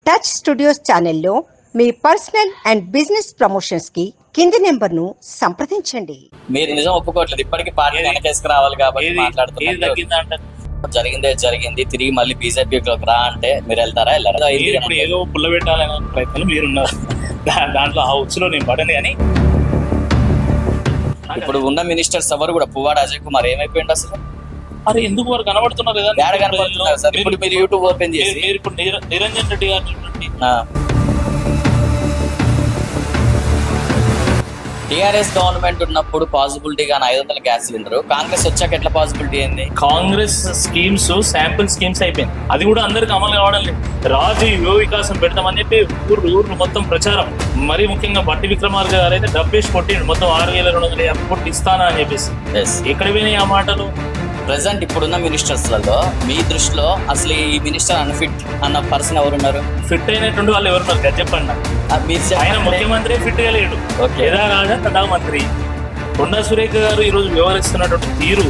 Touch studios ఛానల్లో మీ personal and business promotions కి కింది నెంబర్ను సంప్రదించండి. మీరు నిజం ఒప్పుకోవట్లేదు, ఇప్పటికీ పార్టీ వెనకేసుకు రావాలి కాబట్టి మాట్లాడుతున్నారు. జరిగింది తిరిగి మళ్ళీ బీజేపీలోకి రా అంటే మీరు వెళ్తారా? వెళ్ళారా? ఇప్పుడు ఏదో పుల్ల పెట్టాలనే ప్రయత్నం మీరున్నారు, దాంట్లో ఆ ఉచ్చులో నేను పడను. కానీ ఇప్పుడు ఉన్న మినిస్టర్స్ ఎవరు కూడా, పువ్వాడ అజయ్ కుమార్ ఏమైపోయింది అసలు? అరే ఎందుకు వారు కనబడుతున్నారు కదా, కనబడుతున్నారు సార్. ఇప్పుడు మీరు యూట్యూబ్ ఓపెన్ చేసి మీరు ఇప్పుడు నిరంజన్ రెడ్డి గారు టీఆర్ఎస్ గవర్నమెంట్ ఉన్నప్పుడు పాసిబిలిటీ గానీ 500 గ్యాస్ సిలిండర్, కాంగ్రెస్ వచ్చాక ఎట్లా పాసిబిలిటీ అయింది? కాంగ్రెస్ స్కీమ్స్ శాంపుల్ స్కీమ్స్ అయిపోయింది, అది కూడా అందరికి అమలు కావడం లేదు. రాజు యువ వికాసం పెడతామని చెప్పి ఊర్లు మొత్తం ప్రచారం. మరీ ముఖ్యంగా బట్టి విక్రమార్క గారు అయితే డబ్బేసి కొట్టిండు, మొత్తం 6,250 కోట్లు ఇస్తానా అని చెప్పేసి. ఎక్కడ పోయినాయి ఆ మాటలు? ప్రెసెంట్ ఇప్పుడున్న మినిస్టర్స్ లలో మీ దృష్టిలో అసలు ఈ మినిస్టర్ అన్ఫిట్ అన్న పర్సన్ ఎవరున్నారు? ఫిట్ అయినటువంటి వాళ్ళు ఎవరున్నారు కదా చెప్పండి. ఆయన ముఖ్యమంత్రి ఫిట్ గా లేడు, యథా రాజా తదా మంత్రి. కొండా సురేఖ గారు ఈ రోజు వ్యవహరిస్తున్నటువంటి తీరు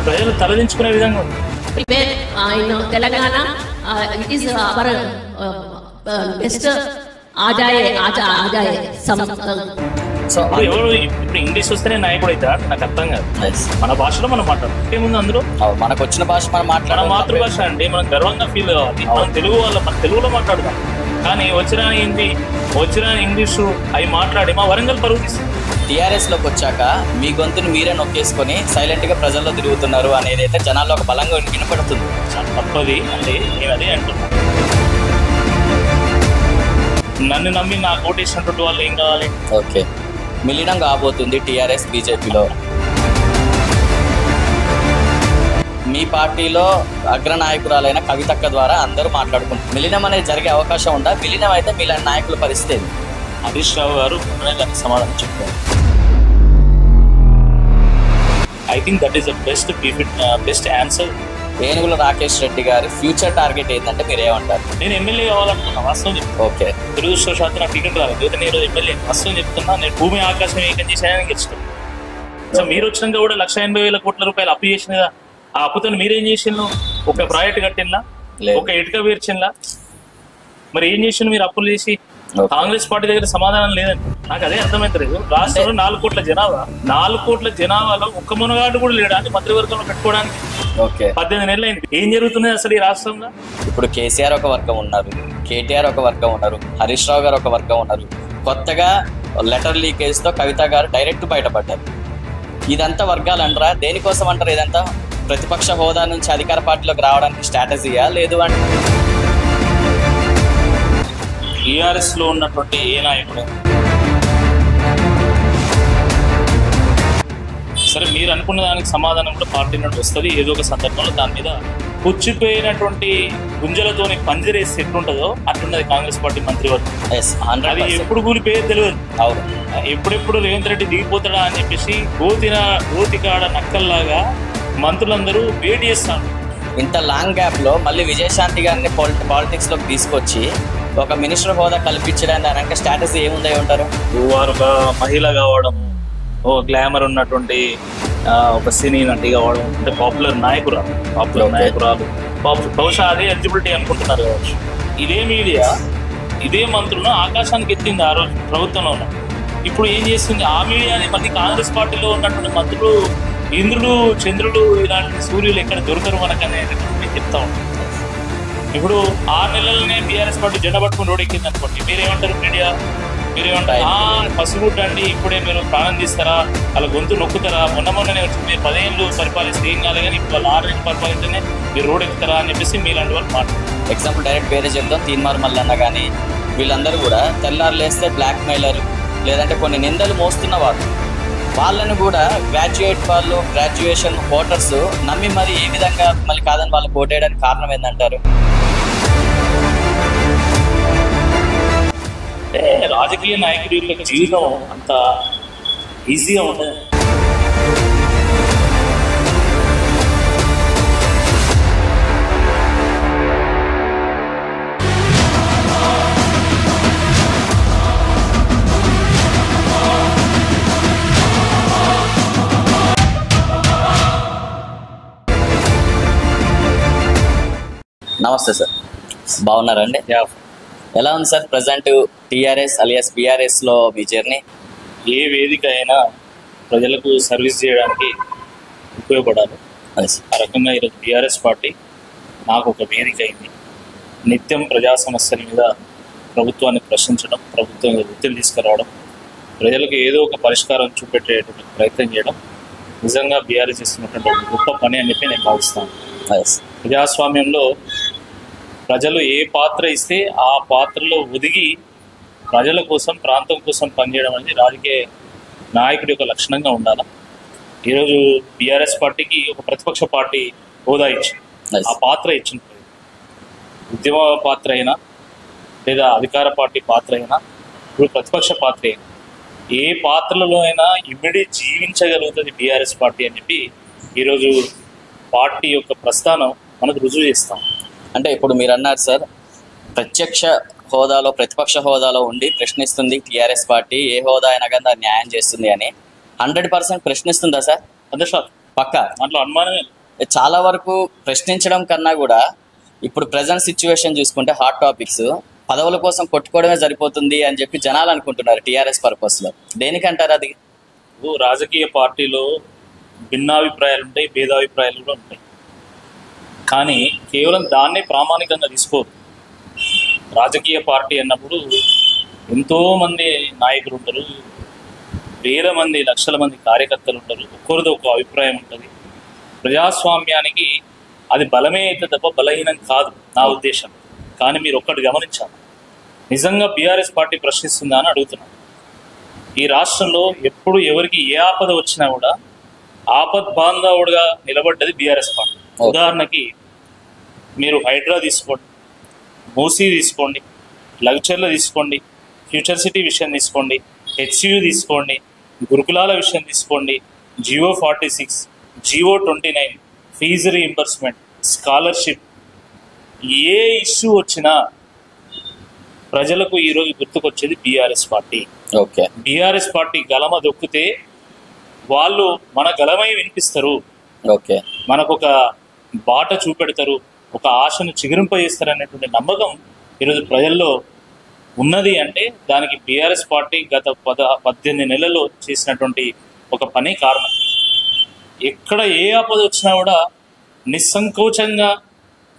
ప్రజలు తలదించుకునే విధంగా ఉంది. Telangana it is our best ఆజాయే సో ఎవరు ఇప్పుడు ఇంగ్లీష్ వస్తేనే నాయకుడు అవుతా నాకు అర్థం కాదు. మన భాషలో మనం మాట్లాడతాం, ఏముంది అందరూ మనకు వచ్చిన భాష మనం మన మాతృభాష అండి, మనం గర్వంగా ఫీల్ కావాలి. మనం తెలుగు వాళ్ళ మన తెలుగులో మాట్లాడతాం, కానీ వచ్చిరాని హిందీ వచ్చిరాని ఇంగ్లీషు అవి మాట్లాడి మా వరంగల్ పరుగు తీస్తుంది. టీఆర్ఎస్ లోకి వచ్చాక మీ గొంతుని మీరే నొక్కేసుకొని సైలెంట్ గా ప్రజల్లో తిరుగుతున్నారు అనేది అయితే జనాల్లో ఒక బలంగా వినపడుతుంది. చాలా తప్పది అంటే నేను అదే అంటున్నాను. నన్ను నమ్మి నాకు ఓటేసినటువంటి వాళ్ళు ఏం కావాలి? ఓకే, మిలినం కాబోతుంది టీఆర్ఎస్ బీజేపీలో. మీ పార్టీలో అగ్రనాయకురాలైన కవితక్క ద్వారా అందరూ మాట్లాడుకుంటారు. మిలినం అనేది జరిగే అవకాశం ఉందా? మిలినం అయితే మీలాంటి నాయకుల పరిస్థితి. హరీష్ రావు గారు దానికి సమాధానం చెప్పారు. I think that is the best answer. ఏనుగుల రాకేష్ రెడ్డి గారి ఫ్యూచర్ టార్గెట్ ఏంటంటే మీరు ఏమంటారు? నేను ఎమ్మెల్యే కావాలనుకున్నా, వాస్తవం చెప్తున్నా. ఓకే, దురదృష్టవశాత్తు నాకు టికెట్ రాలేదు, అయితే నేను ఎమ్మెల్యే వాస్తవం చెప్తున్నా. నేను భూమి ఆకాశం ఏకం చేశానని గెలుచుకున్నాను. సో మీరు వచ్చినాక కూడా 1,80,000 కోట్ల రూపాయలు అప్పు చేసిన కదా, ఆ అప్పుతో మీరేం చేసిండ్రు? ఒక ప్రాజెక్ట్ కట్టిందా? ఒక ఇటుక పేర్చిందా? మరి ఏం చేసిండ్రు మీరు అప్పులు చేసి? కాంగ్రెస్ పార్టీ దగ్గర సమాధానం లేదండి. నాకు అదే అర్థమైతలేదు. రాష్ట్రంలో 4 కోట్ల జనాభా, 4 కోట్ల జనాభాలో ఒక్క మునగాడు కూడా లేడానికి మంత్రివర్గంలో పెట్టుకోవడానికి 18 నెలలు అయింది. ఏం జరుగుతుంది అసలు ఈ రాష్ట్రంలో? ఇప్పుడు కేసీఆర్ ఒక వర్గం ఉన్నారు, కేటీఆర్ ఒక వర్గం ఉన్నారు, హరీష్ రావు గారు ఒక వర్గం ఉన్నారు. కొత్తగా లెటర్ లీకేజ్ తో కవిత గారు డైరెక్ట్ బయటపడ్డారు. ఇదంతా వర్గాలు అంటారా? దేనికోసం అంటారు? ఇదంతా ప్రతిపక్ష హోదా నుంచి అధికార పార్టీలోకి రావడానికి స్ట్రాటజీయా, లేదు అంటే టీఆర్ఎస్ లో ఉన్నటువంటి ఏ నాయకుడు సరే మీరు అనుకున్న దానికి సమాధానం కూడా పార్టీ నుండి వస్తుంది ఏదో ఒక సందర్భంలో. దాని మీద పుచ్చిపోయినటువంటి గుంజలతోని పంజరేసి ఎట్లుంటుందో అట్లున్నది కాంగ్రెస్ పార్టీ మంత్రివర్గం. అది ఎప్పుడు కూలిపోయేది తెలియదు. అవును, ఎప్పుడెప్పుడు రేవంత్ రెడ్డి దిగిపోతాడా అని చెప్పేసి గోతికాడ నక్కల్లాగా మంత్రులందరూ వెయిట్ చేస్తాను. ఇంత లాంగ్ గ్యాప్ లో మళ్ళీ విజయశాంతి గారిని పాలిటిక్స్ లోకి తీసుకొచ్చి ఒక మినిస్టర్ హోదా కల్పించడానికి దానికి స్ట్రాటజీ ఏముంది ఉంటారు? వారు ఒక మహిళ కావడం, ఓ గ్లామర్ ఉన్నటువంటి ఒక సినీ నటి కావడం, అంటే పాపులర్ నాయకురాలు బహుశా అదే ఎలిజిబిలిటీ అనుకుంటున్నారు కావచ్చు. ఇదే మీడియా ఇదే మంత్రులను ఆకాశానికి ఎత్తింది ఆ రోజు ప్రభుత్వంలో ఉన్న. ఇప్పుడు ఏం చేస్తుంది? ఆ మీడియాని మళ్ళీ కాంగ్రెస్ పార్టీలో ఉన్నటువంటి మంత్రులు ఇంద్రుడు చంద్రుడు ఇలాంటి సూర్యులు ఎక్కడ దొరకరు మనకనే చెప్తా ఉంటాం. ఇప్పుడు 6 నెలలనే బీఆర్ఎస్ పార్టీ జెండా పట్టుకుని రోడ్ ఎక్కింది అనుకోండి, మీరేమంటారు? మీడియా మీరేమంటారు? పసుగుడ్డ అండి, ఇప్పుడే మీరు ప్రాణం తీస్తారా, వాళ్ళ గొంతు నొక్కుతారా? మొన్ననే వచ్చి మీరు 10 ఏళ్ళు పరిపాలిస్తే ఏం కాదు, కానీ ఇప్పుడు వాళ్ళు 6 ఏళ్ళు పరిపాలిస్తేనే మీరు రోడ్ ఎక్కుతారా అని చెప్పేసి మీలాంటి వాళ్ళు మాట్లాడారు. ఎగ్జాంపుల్ డైరెక్ట్ వేరే చెప్తాం, తీన్మార్ మల్లన్న కానీ వీళ్ళందరూ కూడా తెల్లారు లేస్తే బ్లాక్ మెయిలర్ లేదంటే కొన్ని నిందలు మోస్తున్న వాళ్ళని కూడా గ్రాడ్యుయేషన్ ఓటర్స్ నమ్మి మరి ఏ విధంగా మళ్ళీ కాదని వాళ్ళు ఓటేయడానికి కారణం ఏంటంటారు? అంటే రాజకీయ నాయకుడి జీవితం అంత ఈజీగా ఉండదు. నమస్తే సార్. బాగున్నారండి? యా. ఎలా ఉంది sir present TRS alias BRS లో మీ జర్నీ? ఏ వేదిక అయినా ప్రజలకు సర్వీస్ చేయడానికి ఉపయోగపడాలి. ఆ రకంగా ఈరోజు బీఆర్ఎస్ పార్టీ నాకు ఒక వేదిక అయింది. నిత్యం ప్రజా సమస్యల మీద ప్రభుత్వాన్ని ప్రశ్నించడం, ప్రభుత్వం ఒత్తిడి తీసుకురావడం, ప్రజలకు ఏదో ఒక పరిష్కారం చూపెట్టేటువంటి ప్రయత్నం చేయడం నిజంగా బీఆర్ఎస్ చేస్తున్నటువంటి ఒక గొప్ప పని అని చెప్పి నేను భావిస్తాను. ప్రజాస్వామ్యంలో ప్రజలు ఏ పాత్ర ఇస్తే ఆ పాత్రలో ఒదిగి ప్రజల కోసం, ప్రాంతం కోసం పనిచేయడం అనేది రాజకీయ నాయకుడి యొక్క లక్షణంగా ఉండాలి. ఈరోజు బీఆర్ఎస్ పార్టీకి ఒక ప్రతిపక్ష పార్టీ హోదా ఇచ్చింది. ఆ పాత్ర ఇచ్చిన ఉద్యమ పాత్ర అయినా లేదా అధికార పార్టీ పాత్ర అయినా ఇప్పుడు ప్రతిపక్ష పాత్ర అయినా ఏ పాత్రలలో అయినా ఇమ్మడి జీవించగలుగుతుంది బీఆర్ఎస్ పార్టీ అని చెప్పి ఈరోజు పార్టీ యొక్క ప్రస్థానం మనకు రుజువు చేస్తాం. అంటే ఇప్పుడు మీరు అన్నారు సార్, ప్రత్యక్ష హోదాలో ప్రతిపక్ష హోదాలో ఉండి ప్రశ్నిస్తుంది టీఆర్ఎస్ పార్టీ, ఏ హోదా అయినా కానీ దాన్ని న్యాయం చేస్తుంది అని 100% ప్రశ్నిస్తుందా సార్? 100% పక్కా, దాంట్లో అనుమానమే. చాలా వరకు ప్రశ్నించడం కన్నా కూడా ఇప్పుడు ప్రజెంట్ సిచ్యువేషన్ చూసుకుంటే హాట్ టాపిక్స్ పదవుల కోసం కొట్టుకోవడమే సరిపోతుంది అని చెప్పి జనాలు అనుకుంటున్నారు టీఆర్ఎస్ పర్పస్ లో. దేనికంటారు అది? రాజకీయ పార్టీలో భిన్నాభిప్రాయాలు ఉంటాయి, భేదాభిప్రాయాలు కూడా ఉంటాయి. కానీ కేవలం దాన్నే ప్రామాణికంగా తీసుకోరు. రాజకీయ పార్టీ అన్నప్పుడు ఎంతోమంది నాయకులు ఉంటారు, వేల మంది, లక్షల మంది కార్యకర్తలు ఉంటారు, ఒక్కరితో ఒక అభిప్రాయం ఉంటుంది. ప్రజాస్వామ్యానికి అది బలమే అయితే తప్ప బలహీనం కాదు నా ఉద్దేశం. కానీ మీరు ఒక్కటి గమనించాలి, నిజంగా బీఆర్ఎస్ పార్టీ ప్రశ్నిస్తుందా అని అడుగుతున్నాను. ఈ రాష్ట్రంలో ఎప్పుడు ఎవరికి ఏ ఆపద వచ్చినా కూడా ఆపద్ బాంధవుడుగా నిలబడ్డది బీఆర్ఎస్ పార్టీ. ఉదాహరణకి మీరు హైడ్రా తీసుకోండి, మూసీ తీసుకోండి, లగ్చర్ల తీసుకోండి, ఫ్యూచర్ సిటీ విషయం తీసుకోండి, హెచ్సియు తీసుకోండి, గురుకులాల విషయం తీసుకోండి, GO 46, GO 29, fee reimbursement, scholarship, ఏ ఇష్యూ వచ్చినా ప్రజలకు ఈరోజు గుర్తుకొచ్చేది BRS party. Okay, BRS party గలమ దొక్కితే వాళ్ళు మన గలమై వినిపిస్తారు. ఓకే, మనకు ఒక బాట చూపెడతారు, ఒక ఆశను చిగురింపజేస్తారు అనేటువంటి నమ్మకం ఈరోజు ప్రజల్లో ఉన్నది. అంటే దానికి బీఆర్ఎస్ పార్టీ గత 18 నెలల్లో చేసినటువంటి ఒక పని కారణం. ఎక్కడ ఏ ఆపద వచ్చినా కూడా నిస్సంకోచంగా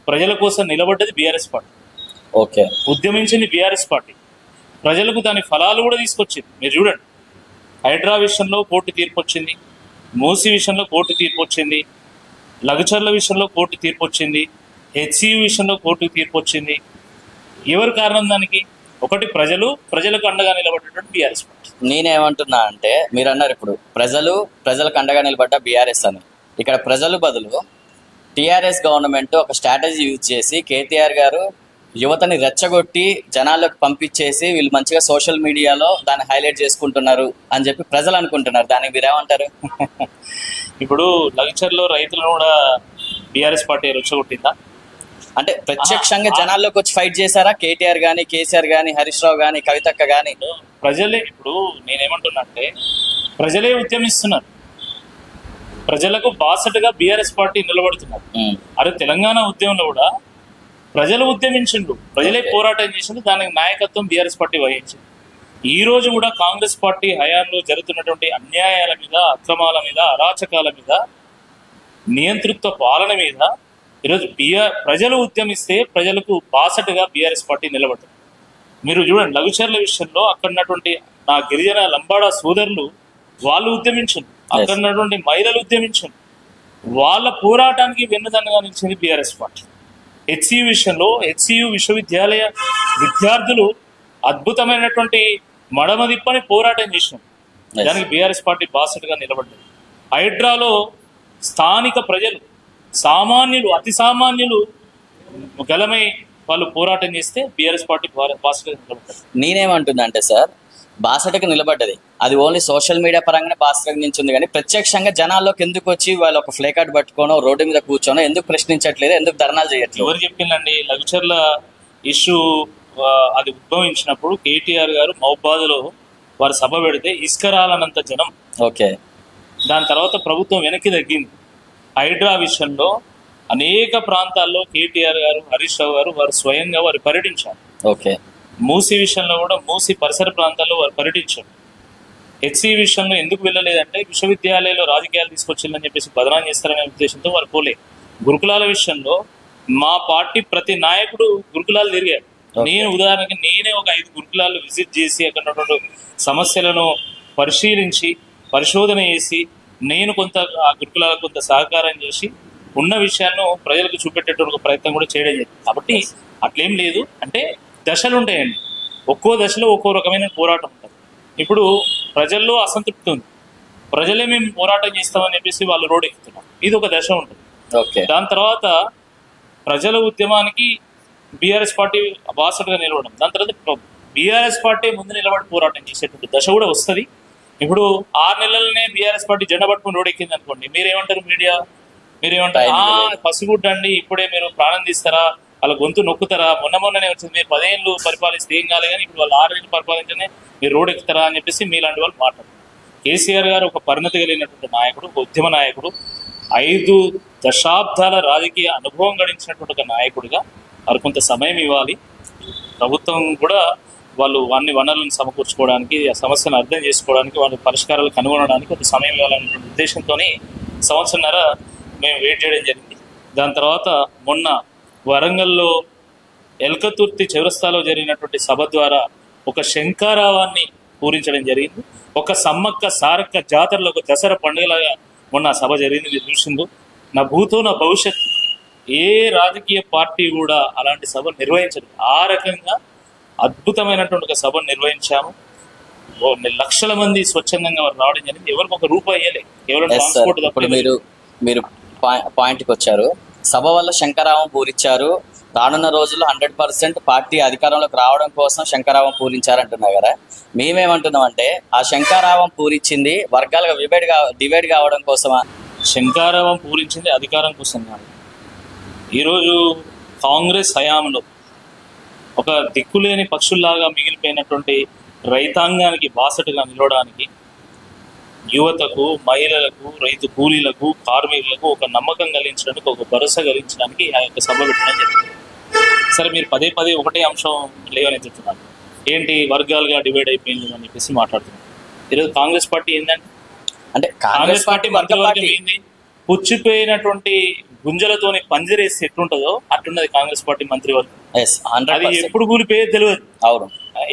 ప్రజల కోసం నిలబడ్డది బీఆర్ఎస్ పార్టీ. ఓకే, ఉద్యమించింది బీఆర్ఎస్ పార్టీ, ప్రజలకు దాని ఫలాలు కూడా తీసుకొచ్చింది. మీరు చూడండి, హైడ్రా విషయంలో కోర్టు తీర్పు వచ్చింది, మూసీ విషయంలో కోర్టు తీర్పు వచ్చింది, లగచర్ల విషయంలో కోర్టు తీర్పు వచ్చింది, హెచ్సియు విషయంలో కోర్టు తీర్పు వచ్చింది. ఎవరు కారణం దానికి? ఒకటి ప్రజలకు అండగా నిలబడ్డటువంటి బీఆర్ఎస్ పార్టీ. నేనేమంటున్నా అంటే, మీరు అన్నారు ఇప్పుడు ప్రజలకు అండగా నిలబడ్డ బీఆర్ఎస్ అని. ఇక్కడ ప్రజలు బదులు టీఆర్ఎస్ గవర్నమెంట్ ఒక స్ట్రాటజీ యూజ్ చేసి కేటీఆర్ గారు యువతని రెచ్చగొట్టి జనాల్లోకి పంపించేసి వీళ్ళు మంచిగా సోషల్ మీడియాలో దాన్ని హైలైట్ చేసుకుంటున్నారు అని చెప్పి ప్రజలు అనుకుంటున్నారు. దానికి మీరేమంటారు? ఇప్పుడు లగచర్లో రైతులను కూడా బీఆర్ఎస్ పార్టీ రెచ్చగొట్టిందా? అంటే ప్రత్యక్షంగా జనాల్లోకి వచ్చి ఫైట్ చేశారా? కేటీఆర్ గానీ, కేసీఆర్ గానీ, హరీష్ రావు గానీ, కవితక్క గానీ ప్రజలే. ఇప్పుడు నేనేమంటున్నా అంటే, ప్రజలే ఉద్యమిస్తున్నారు, ప్రజలకు బాసటగా బీఆర్ఎస్ పార్టీ నిలబడుతున్నారు. అరే తెలంగాణ ఉద్యమంలో కూడా ప్రజలు ఉద్యమించిండు, ప్రజలే పోరాటం చేసిండు, దానికి నాయకత్వం బీఆర్ఎస్ పార్టీ వహించింది. ఈ రోజు కూడా కాంగ్రెస్ పార్టీ హయాంలో జరుగుతున్నటువంటి అన్యాయాల మీద, అక్రమాల మీద, అరాచకాల మీద, నియంతృత్వ పాలన మీద ఈరోజు ప్రజలు ఉద్యమిస్తే ప్రజలకు బాసటగా బీఆర్ఎస్ పార్టీ నిలబడుతుంది. మీరు చూడండి, లఘుచర్ల విషయంలో అక్కడ ఉన్నటువంటి నా గిరిజన లంబాడా సోదరులు వాళ్ళు ఉద్యమించండి, అక్కడ ఉన్నటువంటి మహిళలు ఉద్యమించండి, వాళ్ళ పోరాటానికి వెన్నుదన్నుగా నిలిచింది బీఆర్ఎస్ పార్టీ. హెచ్సియు విషయంలో హెచ్సియు విశ్వవిద్యాలయ విద్యార్థులు అద్భుతమైనటువంటి మడమదిప్పని పోరాటం చేసినాం, దానికి బీఆర్ఎస్ పార్టీ బాసటగా నిలబడ్డది. హైడ్రాలో స్థానిక ప్రజలు, సామాన్యులు, అతి సామాన్యులు గలమై వాళ్ళు పోరాటం చేస్తే బీఆర్ఎస్ పార్టీ బాసటగా నిలబడ్డది. నేనేమంటున్నా అంటే సార్, బాసటకు నిలబడ్డది అది ఓన్లీ సోషల్ మీడియా పరంగానే బాసటకు నించుంది, కానీ ప్రత్యక్షంగా జనాల్లోకి ఎందుకు వచ్చి వాళ్ళు ఒక ఫ్లే కార్డ్ పట్టుకోనో రోడ్డు మీద కూర్చోనో ఎందుకు ప్రశ్నించట్లేదు, ఎందుకు ధర్నాలు చేయట్లేదు? ఎవరు చెప్పిందండి? లగచర్ల ఇష్యూ అది ఉద్భవించినప్పుడు కేటీఆర్ గారు మహబాద్లో వారు సభ పెడితే ఇసుకరాలనంత జనం. ఓకే, దాని తర్వాత ప్రభుత్వం వెనక్కి తగ్గింది. హైడ్రా విషయంలో అనేక ప్రాంతాల్లో కేటీఆర్ గారు, హరీష్ రావు గారు వారు స్వయంగా వారు పర్యటించారు. ఓకే. మూసీ విషయంలో కూడా మూసీ పరిసర ప్రాంతాల్లో వారు పర్యటించారు. హెచ్సి విషయంలో ఎందుకు వెళ్ళలేదంటే విశ్వవిద్యాలయంలో రాజకీయాలు తీసుకొచ్చిందని చెప్పేసి బదనాం చేస్తారనే ఉద్దేశంతో వారు పోలే. గురుకులాల విషయంలో మా పార్టీ ప్రతి నాయకుడు గురుకులాలు తిరిగారు. నేను ఉదాహరణకి నేనే ఒక 5 గురుకులాలు విజిట్ చేసి అక్కడ ఉన్నటువంటి సమస్యలను పరిశీలించి పరిశోధన చేసి నేను కొంత ఆ గురుకులాలకు కొంత సహకారం చేసి ఉన్న విషయాలను ప్రజలకు చూపెట్టేటువంటి ఒక ప్రయత్నం కూడా చేయడం జరిగింది. కాబట్టి అట్లేం లేదు, అంటే దశలు ఉంటాయండి. ఒక్కో దశలో ఒక్కో రకమైన పోరాటం ఉంటుంది. ఇప్పుడు ప్రజల్లో అసంతృప్తి ఉంది, ప్రజలే మేము పోరాటం చేస్తామని చెప్పేసి వాళ్ళు రోడ్ ఎక్కుతున్నారు, ఇది ఒక దశ ఉంటుంది. దాని తర్వాత ప్రజల ఉద్యమానికి బీఆర్ఎస్ పార్టీ బాసటగా నిలవడం, దాని తర్వాత బీఆర్ఎస్ పార్టీ ముందు నిలబడి పోరాటం చేసేటువంటి దశ కూడా వస్తుంది. ఇప్పుడు 6 నెలలనే బీఆర్ఎస్ పార్టీ జెండా పట్టుకుని రోడ్ ఎక్కింది అనుకోండి, మీరేమంటారు? మీడియా మీరేమంటారు? పసిగుడ్డండి, ఇప్పుడే మీరు ప్రాణం తీస్తారా, వాళ్ళ గొంతు నొక్కుతారా, మొన్ననే వచ్చింది, మీరు 10 ఏళ్ళు పరిపాలిస్తే ఏం కాలే కానీ ఇప్పుడు వాళ్ళు 6 ఏళ్ళు పరిపాలించనే మీరు రోడ్ ఎక్కుతారా అని చెప్పేసి మీలాంటి వాళ్ళు మాట్లాడతారు. కేసీఆర్ గారు ఒక పరిణతి కలిగినటువంటి నాయకుడు, ఒక ఉద్యమ నాయకుడు, 5 దశాబ్దాల రాజకీయ అనుభవం గడించినటువంటి ఒక నాయకుడిగా వారు కొంత సమయం ఇవ్వాలి. ప్రభుత్వం కూడా వాళ్ళు అన్ని వనరులను సమకూర్చుకోవడానికి, ఆ సమస్యను అర్థం చేసుకోవడానికి, వాళ్ళ పరిష్కారాలు కనుగొనడానికి కొంత సమయం ఇవ్వాలనేటువంటి ఉద్దేశంతో సంవత్సరంన్నర మేము వెయిట్ చేయడం జరిగింది. దాని తర్వాత మొన్న వరంగల్లో ఎల్కతుర్తి చౌరస్తాలో జరిగినటువంటి సభ ద్వారా ఒక శంఖారావాన్ని పూరించడం జరిగింది. ఒక సమ్మక్క సారక్క జాతరలో ఒక దసరా పండుగలాగా మొన్న సభ జరిగింది. మీరు చూసిండు. నా భూతో నా భవిష్యత్తు, ఏ రాజకీయ పార్టీ కూడా అలాంటి సభ నిర్వహించదు. ఆ రకంగా అద్భుతమైనటువంటి ఒక సభను నిర్వహించాము. లక్షల మంది స్వచ్ఛందంగా రావడం జరిగింది. ఎవరికి ఒక రూపాయి ఇవ్వలే, కేవలం ట్రాన్స్పోర్ట్ తప్ప. మీరు పాయింట్కి వచ్చారు. సభ వల్ల శంఖారావం పూరించారు. రానున్న రోజుల్లో 100% పార్టీ అధికారంలోకి రావడం కోసం శంఖారావం పూరించారంటున్నారు కదా. మేమేమంటున్నాం అంటే ఆ శంఖారావం పూరించింది వర్గాలుగా డివైడ్ కావడం కోసమా? శంఖారావం పూరించింది అధికారం కోసం కాదు. ఈరోజు కాంగ్రెస్ హయాంలో ఒక దిక్కులేని పక్షుల్లాగా మిగిలిపోయినటువంటి రైతాంగానికి బాసటగా నిలవడానికి, యువతకు, మహిళలకు, రైతు కూలీలకు, కార్మికులకు ఒక నమ్మకం కలిగించడానికి, ఒక భరోసా కలిగించడానికి ఆ యొక్క సభ పెట్టడం జరిగింది. సరే, మీరు పదే ఒకటే అంశం లేవనెత్తుతున్నారు. ఏంటి వర్గాలుగా డివైడ్ అయిపోయింది అని చెప్పేసి మాట్లాడుతున్నారు. ఈరోజు కాంగ్రెస్ పార్టీ ఏంటంటే, అంటే కాంగ్రెస్ పార్టీ మంత్రివర్గం ఏంది? పుచ్చిపోయినటువంటి గుంజలతోని పంజరేస్తే ఎట్లుంటుందో అట్లున్నది కాంగ్రెస్ పార్టీ మంత్రివర్గం. అది ఎప్పుడు కూలిపోయేది తెలియదు. అవును,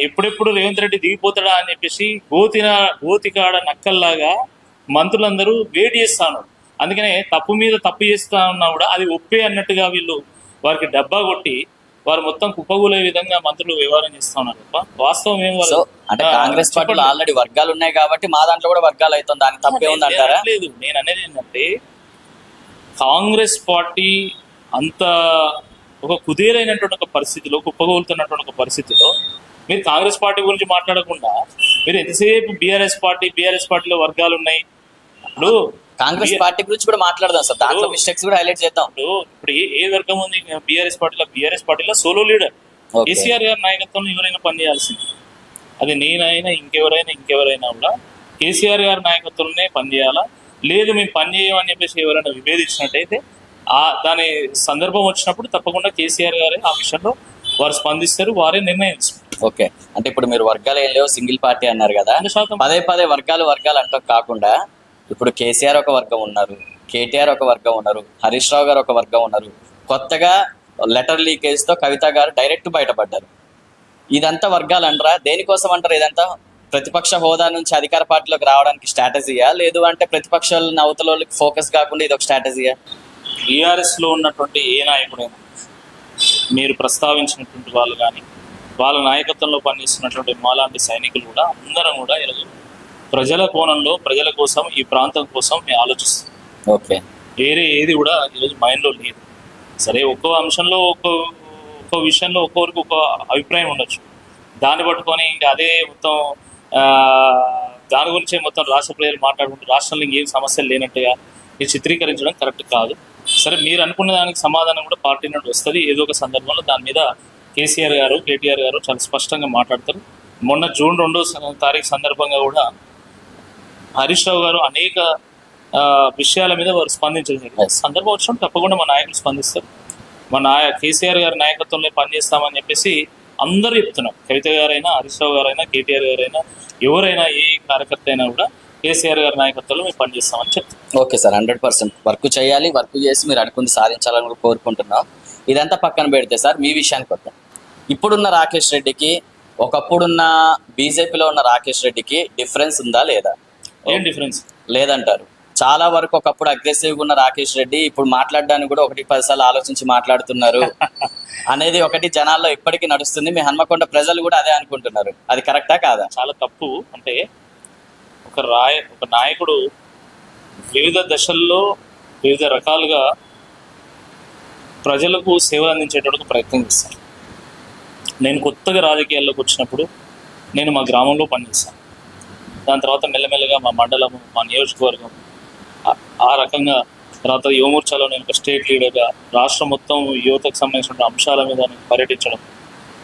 ఎప్పుడెప్పుడు రేవంత్ రెడ్డి దిగిపోతాడా అని చెప్పేసి గోతికాడ నక్కల్లాగా మంత్రులందరూ వెయిట్ చేస్తాను. అందుకనే తప్పు మీద తప్పు చేస్తా ఉన్నా కూడా అది ఒప్పే అన్నట్టుగా వీళ్ళు వారికి డబ్బా కొట్టి వారు మొత్తం కుప్పగూలే విధంగా మంత్రులు వ్యవహారం చేస్తా ఉన్నారు తప్ప వాస్తవం ఏం వాళ్ళు. అంటే కాంగ్రెస్ పార్టీలో ఆల్రెడీ వర్గాలు ఉన్నాయి కాబట్టి మా దాంట్లో కూడా వర్గాలు అవుతుంది, దానికి తప్పే ఉంది అంటారా? లేదు, నేను అనేది ఏంటంటే కాంగ్రెస్ పార్టీ అంత ఒక కుదేలైనటువంటి ఒక పరిస్థితిలో, కుప్పగోలుతున్నటువంటి ఒక పరిస్థితిలో మీరు కాంగ్రెస్ పార్టీ గురించి మాట్లాడకుండా మీరు ఎంతసేపు బీఆర్ఎస్ పార్టీలో వర్గాలు ఉన్నాయి. ఇప్పుడు కాంగ్రెస్ పార్టీ గురించి కూడా మాట్లాడదాం సార్, దాంట్లో మిస్టేక్స్ కూడా హైలైట్ చేద్దాం. ఇప్పుడు ఏ వర్గం ఉంది బీఆర్ఎస్ పార్టీలో? సోలో లీడర్ కేసీఆర్ గారి నాయకత్వంలో ఎవరైనా పనిచేయాల్సింది. అది నేనైనా ఇంకెవరైనా కూడా కేసీఆర్ గారి నాయకత్వంలోనే పనిచేయాలా. లేదు మేము పనిచేయమని చెప్పేసి ఎవరైనా విభేదించినట్టయితే దాని సందర్భం వచ్చినప్పుడు తప్పకుండా కేసీఆర్ గారే ఆ విషయంలో వారు స్పందిస్తారు, వారే నిర్ణయిస్తారు. ఓకే, అంటే ఇప్పుడు మీరు వర్గాలు ఏం లేవు, సింగిల్ పార్టీ అన్నారు కదా. పదే వర్గాలు అంటూ కాకుండా ఇప్పుడు కేసీఆర్ ఒక వర్గం ఉన్నారు, కేటీఆర్ ఒక వర్గం ఉన్నారు, హరీష్ రావు గారు ఒక వర్గం ఉన్నారు. కొత్తగా లెటర్ లీకేజ్ తో కవిత గారు డైరెక్ట్ బయటపడ్డారు. ఇదంతా వర్గాలు అంటారా? దేనికోసం అంటారు ఇదంతా? ప్రతిపక్ష హోదా నుంచి అధికార పార్టీలోకి రావడానికి స్ట్రాటజీయా, లేదు అంటే ప్రతిపక్షాల అవతలకి ఫోకస్ కాకుండా ఇది ఒక స్ట్రాటజీయా? టీఆర్ఎస్ లో ఉన్నటువంటి ఏ నాయకుడైనా మీరు ప్రస్తావించినటువంటి వాళ్ళు కానీ వాళ్ళ నాయకత్వంలో పనిచేస్తున్నటువంటి మాలాంటి సైనికులు కూడా అందరం కూడా ఈరోజు ప్రజల కోణంలో, ప్రజల కోసం, ఈ ప్రాంతం కోసం మేము ఆలోచిస్తాం. ఓకే, వేరే ఏది కూడా ఈరోజు మైండ్లో లేదు. సరే, ఒక్కో అంశంలో ఒక్కో విషయంలో ఒక్కొక్కరికి ఒక అభిప్రాయం ఉండొచ్చు. దాన్ని పట్టుకొని ఇంకా అదే మొత్తం దాని గురించే మొత్తం రాష్ట్ర ప్రజలు మాట్లాడుకుంటూ రాష్ట్రంలో ఇంకేం సమస్యలు లేనట్టుగా ఇది చిత్రీకరించడం కరెక్ట్ కాదు. సరే, మీరు అనుకున్న దానికి సమాధానం కూడా పార్టీ నుండి వస్తుంది ఏదో ఒక సందర్భంలో. దాని మీద కేసీఆర్ గారు, కేటీఆర్ గారు చాలా స్పష్టంగా మాట్లాడతారు. మొన్న జూన్ 2వ తారీఖు సందర్భంగా కూడా హరీష్ రావు గారు అనేక విషయాల మీద వారు స్పందించడం జరిగింది. సందర్భం వచ్చినప్పుడు తప్పకుండా మా నాయకులు స్పందిస్తారు. మా కేసీఆర్ గారి నాయకత్వంలో పనిచేస్తామని చెప్పేసి అందరూ చెప్తున్నారు. కవిత గారైనా, హరీష్ రావు గారైనా, కేటీఆర్ గారైనా, ఎవరైనా ఏ కార్యకర్త అయినా కూడా కేసీఆర్ గారి నాయకత్వంలో మేము పనిచేస్తామని చెప్తాం. ఓకే సార్, 100% వర్క్ చేయాలి. వర్క్ చేసి మీరు అనుకుంది సాధించాలని కూడా కోరుకుంటున్నాం. ఇదంతా పక్కన పెడితే సార్, మీ విషయానికి వద్దాం. ఇప్పుడున్న రాకేష్ రెడ్డికి, ఒకప్పుడున్న బీజేపీలో ఉన్న రాకేష్ రెడ్డికి డిఫరెన్స్ ఉందా లేదా? ఏం డిఫరెన్స్ లేదంటారు. చాలా వరకు ఒకప్పుడు అగ్రెసివ్గా ఉన్న రాకేష్ రెడ్డి ఇప్పుడు మాట్లాడడానికి కూడా 1-10 సార్లు ఆలోచించి మాట్లాడుతున్నారు అనేది ఒకటి జనాల్లో ఇప్పటికీ నడుస్తుంది. మీ హన్మకొండ ప్రజలు కూడా అదే అనుకుంటున్నారు. అది కరెక్టా కాదా? చాలా తప్పు. అంటే ఒక నాయకుడు వివిధ దశల్లో వివిధ రకాలుగా ప్రజలకు సేవ అందించేటప్పుడు ప్రయత్నం చేస్తాను. నేను కొత్తగా రాజకీయాల్లోకి వచ్చినప్పుడు నేను మా గ్రామంలో పనిచేస్తాను. దాని తర్వాత మెల్లమెల్లగా మా మండలము, మా నియోజకవర్గం, ఆ రకంగా తర్వాత యువమోర్చాలో నేను ఒక స్టేట్ లీడర్గా రాష్ట్రం మొత్తం యువతకు సంబంధించిన అంశాల మీద నేను పర్యటించడం.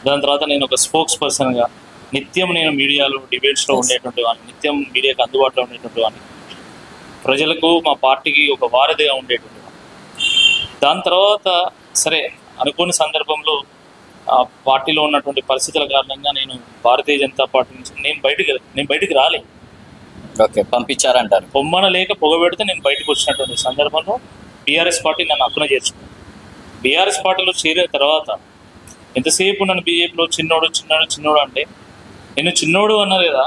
దాని తర్వాత నేను ఒక స్పోక్స్ పర్సన్గా నిత్యం నేను మీడియాలో డిబేట్స్లో ఉండేటువంటి వాడిని, నిత్యం మీడియాకి అందుబాటులో ఉండేటువంటి వాడిని, ప్రజలకు మా పార్టీకి ఒక వారధిగా ఉండేటువంటి వాడిని. దాని తర్వాత సరే అనుకోని సందర్భంలో ఆ పార్టీలో ఉన్నటువంటి పరిస్థితుల కారణంగా నేను భారతీయ జనతా పార్టీ నుంచి నేను బయటికి రాలేదు. ఓకే, పంపించారంటారు. పొమ్మన లేక పొగబెడితే నేను బయటకు వచ్చినటువంటి సందర్భంలో బీఆర్ఎస్ పార్టీ నన్ను హక్కున చేర్చుకుంది. బీఆర్ఎస్ పార్టీలో చేరిన తర్వాత ఎంతసేపు నన్ను బీజేపీలో చిన్నోడు అంటే, నిన్ను చిన్నోడు అన్నారు కదా,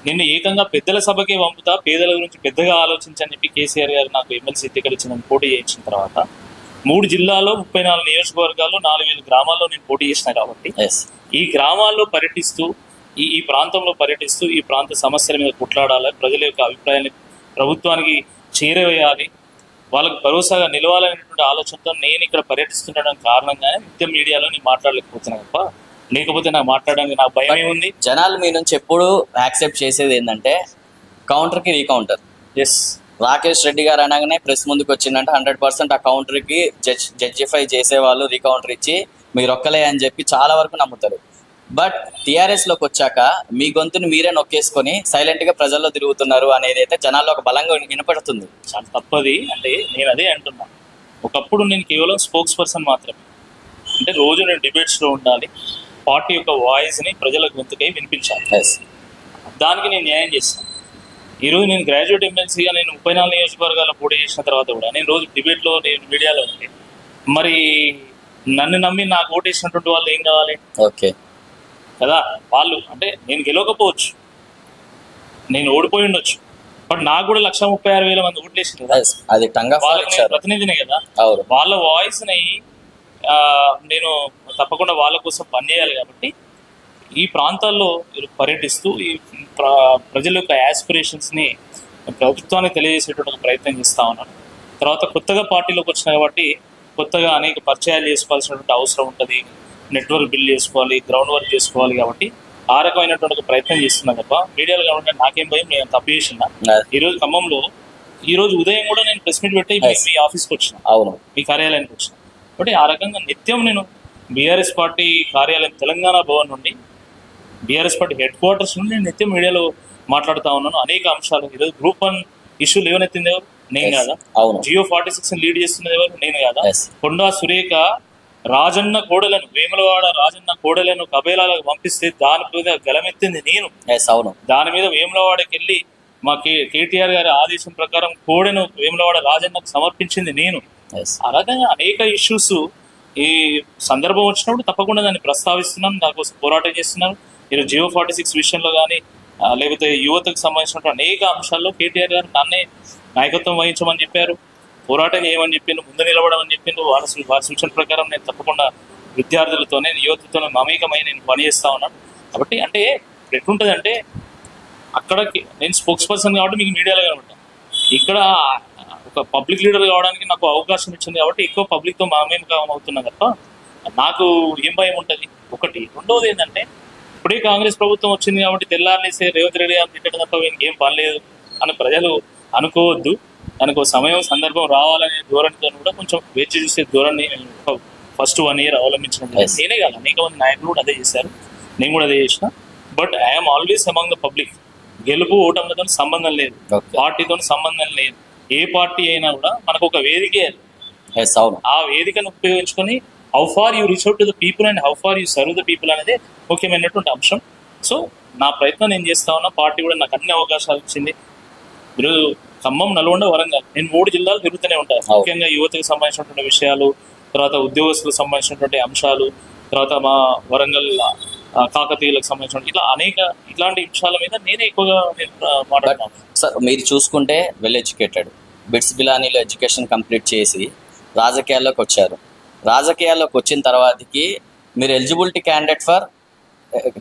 నిన్ను ఏకంగా పెద్దల సభకే పంపుతా, పేదల గురించి పెద్దగా ఆలోచించని చెప్పి కేసీఆర్ గారు నాకు ఎమ్మెల్సీ టికెట్ ఇచ్చి నన్ను పోటీ చేయించిన తర్వాత 3 జిల్లాల్లో 34 నియోజకవర్గాల్లో 4000 గ్రామాల్లో నేను పోటీ చేసిన కాబట్టి ఈ గ్రామాల్లో పర్యటిస్తూ ఈ ప్రాంతంలో పర్యటిస్తూ ఈ ప్రాంత సమస్యల మీద కొట్లాడాలి, ప్రజల యొక్క అభిప్రాయాన్ని ప్రభుత్వానికి చేరవేయాలి, వాళ్ళకు భరోసాగా నిలవాలనేటువంటి ఆలోచనతో నేను ఇక్కడ పర్యటిస్తుండడం కారణంగానే నిత్యం మీడియాలో నేను మాట్లాడలేకపోతున్నాను తప్ప, లేకపోతే నాకు మాట్లాడడానికి నాకు భయం ఏముంది. జనాలు మీ నుంచి ఎప్పుడు యాక్సెప్ట్ చేసేది ఏంటంటే కౌంటర్కి రీకౌంటర్. ఎస్, రాకేష్ రెడ్డి గారు అనగానే ప్రెస్ ముందుకు వచ్చిందంటే 100% ఆ కౌంటర్కి జడ్జిఫై చేసేవాళ్ళు రీకౌంటర్ ఇచ్చి మీరు ఒక్కలే అని చెప్పి చాలా వరకు నమ్ముతారు. బట్ టీఆర్ఎస్లోకి వచ్చాక మీ గొంతుని మీరే నొక్కేసుకొని సైలెంట్గా ప్రజల్లో తిరుగుతున్నారు అనేది అయితే జనాల్లో ఒక బలంగా వినపడుతుంది. చాలా తప్పది. అంటే నేను అదే అంటున్నా, ఒకప్పుడు నేను కేవలం స్పోక్స్ పర్సన్ మాత్రమే. అంటే రోజు నేను డిబేట్స్లో ఉండాలి, పార్టీ యొక్క వాయిస్ని ప్రజల గొంతుకై వినిపించాలి. దానికి నేను న్యాయం చేస్తాను. ఈరోజు నేను గ్రాడ్యుయేట్ ఎమ్మెల్సీగా నేను 34 నియోజకవర్గాల్లో పోటీ చేసిన తర్వాత కూడా నేను రోజు డిబేట్లో, నేను మీడియాలో ఉంటే మరి నన్ను నమ్మి నాకు ఓటేసినటువంటి వాళ్ళు ఏం కావాలి? ఓకే కదా, వాళ్ళు అంటే నేను గెలవకపోవచ్చు, నేను ఓడిపోయి ఉండొచ్చు, బట్ నాకు కూడా 136,000 మంది ఓట్లేసారు కదా, అది వాళ్ళకి నేను ప్రతినిధినే కదా. వాళ్ళ వాయిస్ని నేను తప్పకుండా వాళ్ళ కోసం పనిచేయాలి. కాబట్టి ఈ ప్రాంతాల్లో పర్యటిస్తూ ఈ ప్రజల యొక్క యాస్పిరేషన్స్ని ప్రభుత్వానికి తెలియజేసేటువంటి ప్రయత్నం చేస్తూ ఉన్నాను. తర్వాత కొత్తగా పార్టీలోకి వచ్చిన కాబట్టి కొత్తగా అనేక పరిచయాలు చేసుకోవాల్సినటువంటి అవసరం ఉంటుంది, నెట్వర్క్ బిల్డ్ చేసుకోవాలి, గ్రౌండ్ వర్క్ చేసుకోవాలి. కాబట్టి ఆ రకమైనటువంటి ఒక ప్రయత్నం చేస్తున్నాను తప్ప మీడియాలో కాబట్టి నాకేం భయం, నేను తప్పు చేసిన. ఈరోజు ఖమ్మంలో ఈరోజు ఉదయం కూడా నేను ప్రెస్ మీట్ పెట్టి మీ ఆఫీస్కి వచ్చిన, అవును మీ కార్యాలయానికి వచ్చిన. కాబట్టి ఆ రకంగా నిత్యం నేను బీఆర్ఎస్ పార్టీ కార్యాలయం తెలంగాణ భవన్ నుండి బీఆర్ఎస్ పార్టీ హెడ్ క్వార్టర్స్ నుండి నేను నిత్యం మీడియాలో మాట్లాడుతూ ఉన్నాను. అనేక అంశాలు. ఈరోజు గ్రూప్ 1 ఇష్యూ లేవనెత్తింది ఎవరు? నేను కాదా. జియో 46 లీడ్ చేస్తున్నది ఎవరు? నేను కాదా. కొండా సురేఖ రాజన్న కోడలను, వేములవాడ రాజన్న కోడలను కబేలాలకు పంపిస్తే దాని మీద గలమెత్తింది నేను. దాని మీద వేములవాడకి వెళ్ళి మా కేటీఆర్ గారి ఆదేశం ప్రకారం కోడెను వేములవాడ రాజన్నకు సమర్పించింది నేను. ఆ రకంగా అనేక ఇష్యూస్ ఈ సందర్భం వచ్చినప్పుడు తప్పకుండా దాన్ని ప్రస్తావిస్తున్నాను, దానికోసం పోరాటం చేస్తున్నాను. ఈరోజు జియో 46 విషయంలో కానీ లేకపోతే యువతకు సంబంధించినటువంటి అనేక అంశాల్లో కేటీఆర్ గారు నన్నే నాయకత్వం వహించమని చెప్పారు, పోరాటం చేయమని చెప్పిండు, ముందు నిలబడమని చెప్పిండు. వారి సూచన ప్రకారం నేను తప్పకుండా విద్యార్థులతోనే యువతతోనే మమేకమై నేను పనిచేస్తా ఉన్నాను. కాబట్టి అంటే ఎట్లుంటుంది అంటే అక్కడికి నేను స్పోక్స్ పర్సన్ కాబట్టి మీకు మీడియాలో కనబడ్డాను, ఇక్కడ ఒక పబ్లిక్ లీడర్ కావడానికి నాకు అవకాశం ఇచ్చింది కాబట్టి ఎక్కువ పబ్లిక్తో మమేకం అవుతున్నా తప్ప నాకు ఏం భయం ఉంటుంది. ఒకటి. రెండవది ఏంటంటే ఇప్పుడే కాంగ్రెస్ ప్రభుత్వం వచ్చింది కాబట్టి తెల్లారలేసే రేవంత్ రెడ్డి గారు తిట్టడం తప్ప ఇంకేం పని లేదు అని ప్రజలు అనుకోవద్దు. దానికి ఒక సమయం సందర్భం రావాలనే ధోరణితో కూడా కొంచెం వేచి చూసే ధోరణి ఫస్ట్ 1 year అవలంబించడం. నేనే కాదు అనేక మంది నాయకులు కూడా అదే చేశారు, నేను కూడా అదే చేసిన. But I'm always among the public. గెలుపు ఓటములతో సంబంధం లేదు, పార్టీతో సంబంధం లేదు. ఏ పార్టీ అయినా కూడా మనకు ఒక వేదికే, ఆ వేదికను ఉపయోగించుకొని how far you reach out to the people and how far you serve the people అనేది ముఖ్యమైనటువంటి అంశం. సో నా ప్రయత్నం నేను చేస్తా ఉన్నా. పార్టీ కూడా నాకు అన్ని అవకాశాలు ఇచ్చింది. మీరు ఖమ్మం, నల్గొండ, వరంగల్, నేను 3 జిల్లాలు తిరుగుతూనే ఉంటాను. ముఖ్యంగా యువతకు సంబంధించినటువంటి విషయాలు, తర్వాత ఉద్యోగస్తులకు సంబంధించినటువంటి అంశాలు, తర్వాత మా వరంగల్ కాకతీయులకు సంబంధించిన ఇట్లాంటి అంశాల మీద నేనే ఎక్కువగా మాట్లాడుతున్నాను. సార్ మీరు చూసుకుంటే వెల్ ఎడ్యుకేటెడ్, బిట్స్ బిలానీలో ఎడ్యుకేషన్ కంప్లీట్ చేసి రాజకీయాల్లోకి వచ్చారు. రాజకీయాల్లోకి వచ్చిన తర్వాతకి మీరు eligibility candidate for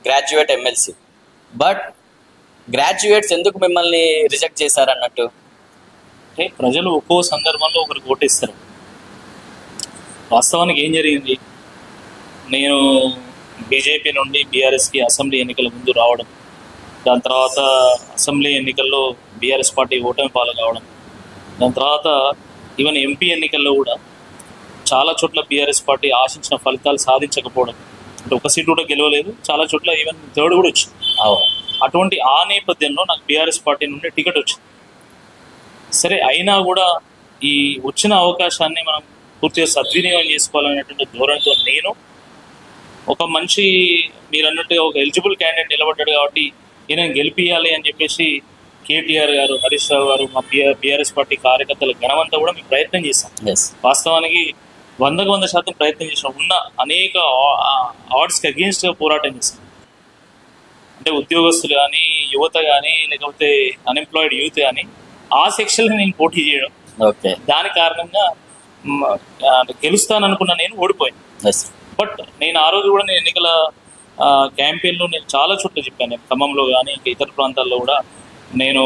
graduate MLC. But graduates ఎందుకు మిమ్మల్ని రిజెక్ట్ చేశారు అన్నట్టు? అంటే ప్రజలు ఒక్కో సందర్భంలో ఒకరికి ఓటేస్తారు. వాస్తవానికి ఏం జరిగింది, నేను బీజేపీ నుండి బీఆర్ఎస్కి అసెంబ్లీ ఎన్నికల ముందు రావడం, దాని తర్వాత అసెంబ్లీ ఎన్నికల్లో బీఆర్ఎస్ పార్టీ ఓటమి పాలు కావడం, దాని తర్వాత ఈవెన్ ఎంపీ ఎన్నికల్లో కూడా చాలా చోట్ల బీఆర్ఎస్ పార్టీ ఆశించిన ఫలితాలు సాధించకపోవడం, అంటే ఒక సీటు కూడా గెలవలేదు, చాలా చోట్ల ఈవెన్ 3rd కూడా వచ్చింది. అటువంటి ఆ నేపథ్యంలో నాకు బీఆర్ఎస్ పార్టీ నుండి టికెట్ వచ్చింది. సరే, అయినా కూడా ఈ వచ్చిన అవకాశాన్ని మనం పూర్తిగా సద్వినియోగం చేసుకోవాలనేటువంటి ధోరణితో నేను ఒక మంచి, మీరు అన్నట్టుగా ఒక ఎలిజిబుల్ క్యాండిడేట్ నిలబడ్డాడు కాబట్టి ఈయన గెలిపియాలి అని చెప్పేసి కేటీఆర్ గారు, హరీష్ రావు గారు, మా బీఆర్ఎస్ పార్టీ కార్యకర్తల ఘనమంతా కూడా మేము ప్రయత్నం చేశాం. వాస్తవానికి 100% ప్రయత్నం చేసాం. ఉన్న అనేక ఆర్డ్స్కి అగేన్స్ట్గా పోరాటం చేశాం. అంటే ఉద్యోగస్తులు కానీ, యువత కానీ, లేకపోతే అన్ఎంప్లాయిడ్ యూత్ కానీ, ఆ సెక్షన్లో నేను పోటీ చేయడం, దాని కారణంగా గెలుస్తాననుకున్న నేను ఓడిపోయాను. బట్ నేను ఆ రోజు కూడా నేను ఎన్నికల క్యాంపెయిన్లో నేను చాలా చోట్ల చెప్పాను. నేను ఖమ్మంలో కానీ ఇంకా ఇతర ప్రాంతాల్లో కూడా నేను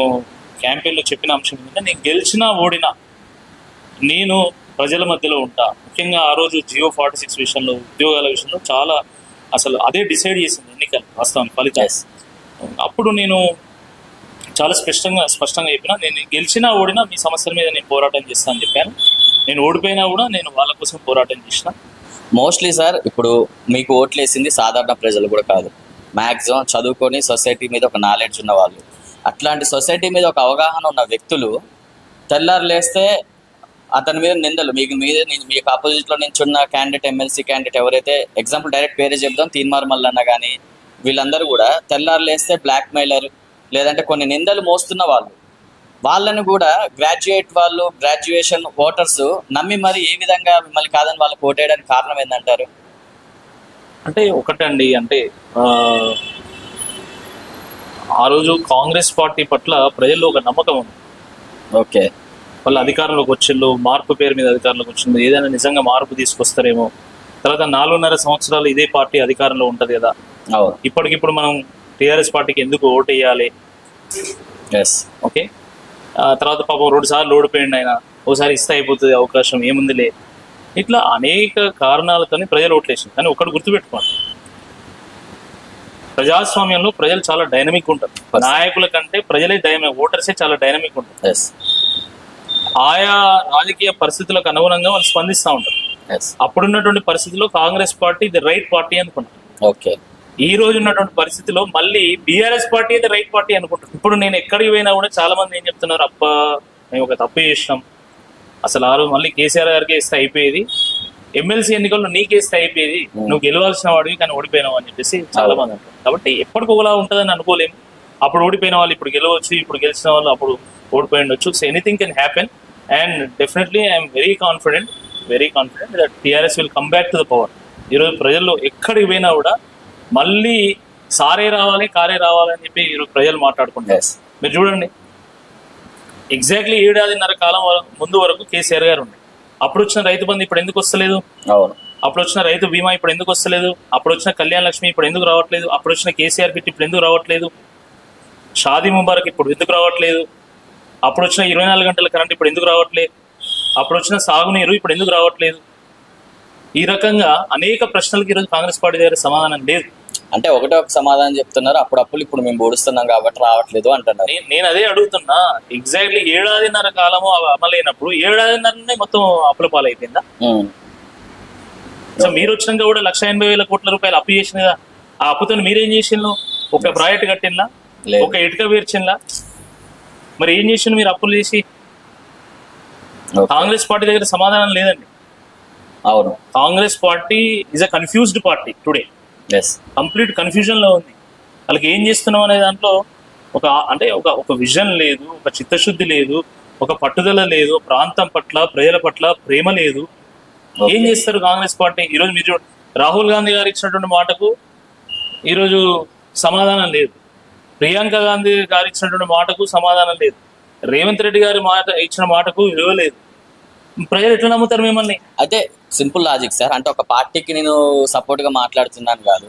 క్యాంపెయిన్లో చెప్పిన అంశం ఏంటంటే, నేను గెలిచినా ఓడినా నేను ప్రజల మధ్యలో ఉంటా. ముఖ్యంగా ఆ రోజు జియో 46 విషయంలో, ఉద్యోగాల విషయంలో చాలా అసలు అదే డిసైడ్ చేసింది ఎన్నికలు వాస్తవానికి ఫలితాలు. అప్పుడు నేను చాలా స్పష్టంగా చెప్పిన, నేను గెలిచినా ఓడినా మీ సమస్యల మీద నేను పోరాటం చేస్తానని చెప్పాను. నేను ఓడిపోయినా కూడా నేను వాళ్ళ కోసం పోరాటం చేసిన. మోస్ట్లీ సార్, ఇప్పుడు మీకు ఓట్లు వేసింది సాధారణ ప్రజలు కూడా కాదు, మ్యాక్సిమం చదువుకొని సొసైటీ మీద ఒక నాలెడ్జ్ ఉన్న వాళ్ళు. అట్లాంటి సొసైటీ మీద ఒక అవగాహన ఉన్న వ్యక్తులు తెల్లారు లేస్తే అతని మీద నిందలు, మీకు ఆపోజిట్లో నించున్న క్యాండిడేట్, ఎమ్మెల్సీ క్యాండిడేట్ ఎవరైతే, ఎగ్జాంపుల్ డైరెక్ట్ పేరే చెప్దాం, తీన్మార్ మల్లన్న కానీ, వీళ్ళందరూ కూడా తెల్లారు లేస్తే బ్లాక్ మెయిలర్ లేదంటే కొన్ని నిందలు మోస్తున్న వాళ్ళని కూడా గ్రాడ్యుయేట్ వాళ్ళు, గ్రాడ్యుయేషన్ ఓటర్స్ నమ్మి మరి ఏ విధంగా మిమ్మల్ని కాదని వాళ్ళకి ఓటేయడానికి కారణం ఏంటంటారు? అంటే ఒకటండి, అంటే ఆ రోజు కాంగ్రెస్ పార్టీ పట్ల ప్రజల్లో ఒక నమ్మకం ఉంది. ఓకే, వాళ్ళు అధికారంలోకి వచ్చిండ్రు, మార్పు పేరు మీద అధికారంలోకి వచ్చిండ్రు, ఏదైనా నిజంగా మార్పు తీసుకొస్తారేమో. తర్వాత 4.5 సంవత్సరాలు ఇదే పార్టీ అధికారంలో ఉంటుంది కదా, ఇప్పటికిప్పుడు మనం టీఆర్ఎస్ పార్టీకి ఎందుకు ఓటు వేయాలి? ఓకే, తర్వాత పాపం 2 సార్లు ఓడిపోయింది ఆయన, ఓసారి ఇస్తే అయిపోతుంది అవకాశం, ఏముందిలే, ఇట్లా అనేక కారణాలతోనే ప్రజలు ఓట్లేసింది. కానీ ఒకటి గుర్తుపెట్టుకోండి, ప్రజాస్వామ్యంలో ప్రజలు చాలా డైనమిక్ ఉంటారు. నాయకుల కంటే ప్రజలే ఓటర్సే చాలా డైనమిక్ ఉంటారు. ఆయా రాజకీయ పరిస్థితులకు అనుగుణంగా వాళ్ళు స్పందిస్తూ ఉంటారు. అప్పుడున్నటువంటి పరిస్థితుల్లో Congress party the right party అనుకున్నారు. ఓకే, ఈ రోజు ఉన్నటువంటి పరిస్థితిలో మళ్ళీ BRS party the right party అనుకుంటారు. ఇప్పుడు నేను ఎక్కడికి పోయినా కూడా చాలా మంది ఏం చెప్తున్నారు, అబ్బా మేము ఒక తప్పు చేసినాం, అసలు ఆ రోజు మళ్ళీ కేసీఆర్ గారికి వేస్తే అయిపోయేది, ఎమ్మెల్సీ ఎన్నికల్లో నీకేస్తే అయిపోయేది, నువ్వు గెలవాల్సిన వాడివి కానీ ఓడిపోయినావు అని చెప్పేసి చాలా మంది అంటారు. కాబట్టి ఎప్పటికొకలా ఉంటుందని అనుకోలేము. అప్పుడు ఓడిపోయిన వాళ్ళు ఇప్పుడు గెలవచ్చు, ఇప్పుడు గెలిచిన వాళ్ళు అప్పుడు ఓడిపోయి ఉండొచ్చు. So anything can happen and definitely I'm very confident that TRS will come back to the power. ఈరోజు ప్రజల్లో ఎక్కడికి పోయినా కూడా మళ్ళీ సారే రావాలి, కారే రావాలని చెప్పి ఈరోజు ప్రజలు మాట్లాడుకుంటారు. మీరు చూడండి, ఎగ్జాక్ట్లీ 7.5 కాలం ముందు వరకు కేసీఆర్ గారు ఉండే, అప్పుడు వచ్చిన రైతు బంధు ఇప్పుడు ఎందుకు వస్తలేదు, అప్పుడు వచ్చిన రైతు బీమా ఇప్పుడు ఎందుకు వస్తలేదు, అప్పుడు వచ్చిన కళ్యాణ లక్ష్మి ఇప్పుడు ఎందుకు రావట్లేదు, అప్పుడు వచ్చిన కేసీఆర్ కిట్ ఇప్పుడు ఎందుకు రావట్లేదు, షాదీ ముబారక్ ఇప్పుడు ఎందుకు రావట్లేదు, అప్పుడు వచ్చిన 24 గంటల కరెంట్ ఇప్పుడు ఎందుకు రావట్లేదు, అప్పుడు వచ్చిన సాగునీరు ఇప్పుడు ఎందుకు రావట్లేదు. ఈ రకంగా అనేక ప్రశ్నలకు ఈరోజు కాంగ్రెస్ పార్టీ దగ్గర సమాధానం లేదు. అంటే ఒకటే ఒక సమాధానం చెప్తున్నారు, అప్పుడప్పుడు ఇప్పుడు మేము ఓడిస్తున్నాం కాబట్టి రావట్లేదు అంటున్నారు. నేను అదే అడుగుతున్నా, ఎగ్జాక్ట్లీ 7.5 కాలము అమలైనప్పుడు 7.5 మొత్తం అప్పుల పాలైపోయిందా? సో మీరు వచ్చినాక కూడా 1,80,000 కోట్ల రూపాయలు అప్పు చేసిన కదా, ఆ అప్పుతో మీరేం చేసిండ్రు? ఒక ప్రాజెక్ట్ కట్టిందా? ఒక ఇటుక పేర్చిందా? మరి ఏం చేసిండు మీరు అప్పులు చేసి? కాంగ్రెస్ పార్టీ దగ్గర సమాధానం లేదండి. అవును, Congress party is a confused party today. Complete confusion లో ఉంది. వాళ్ళకి ఏం చేస్తున్నాం అనే దాంట్లో ఒక విజన్ లేదు, ఒక చిత్తశుద్ధి లేదు, ఒక పట్టుదల లేదు, ప్రాంతం పట్ల ప్రజల పట్ల ప్రేమ లేదు. ఏం చేస్తారు కాంగ్రెస్ పార్టీ? ఈరోజు మీరు రాహుల్ గాంధీ గారు ఇచ్చినటువంటి మాటకు ఈరోజు సమాధానం లేదు, ప్రియాంక గాంధీ గారు ఇచ్చినటువంటి మాటకు సమాధానం లేదు, రేవంత్ రెడ్డి గారి ఇచ్చిన మాటకు విలువ లేదు. ప్రజలు ఎట్లా నమ్ముతారు మిమ్మల్ని? అయితే సింపుల్ లాజిక్ సార్. అంటే ఒక పార్టీకి నేను సపోర్ట్ గా మాట్లాడుతున్నాను కాదు.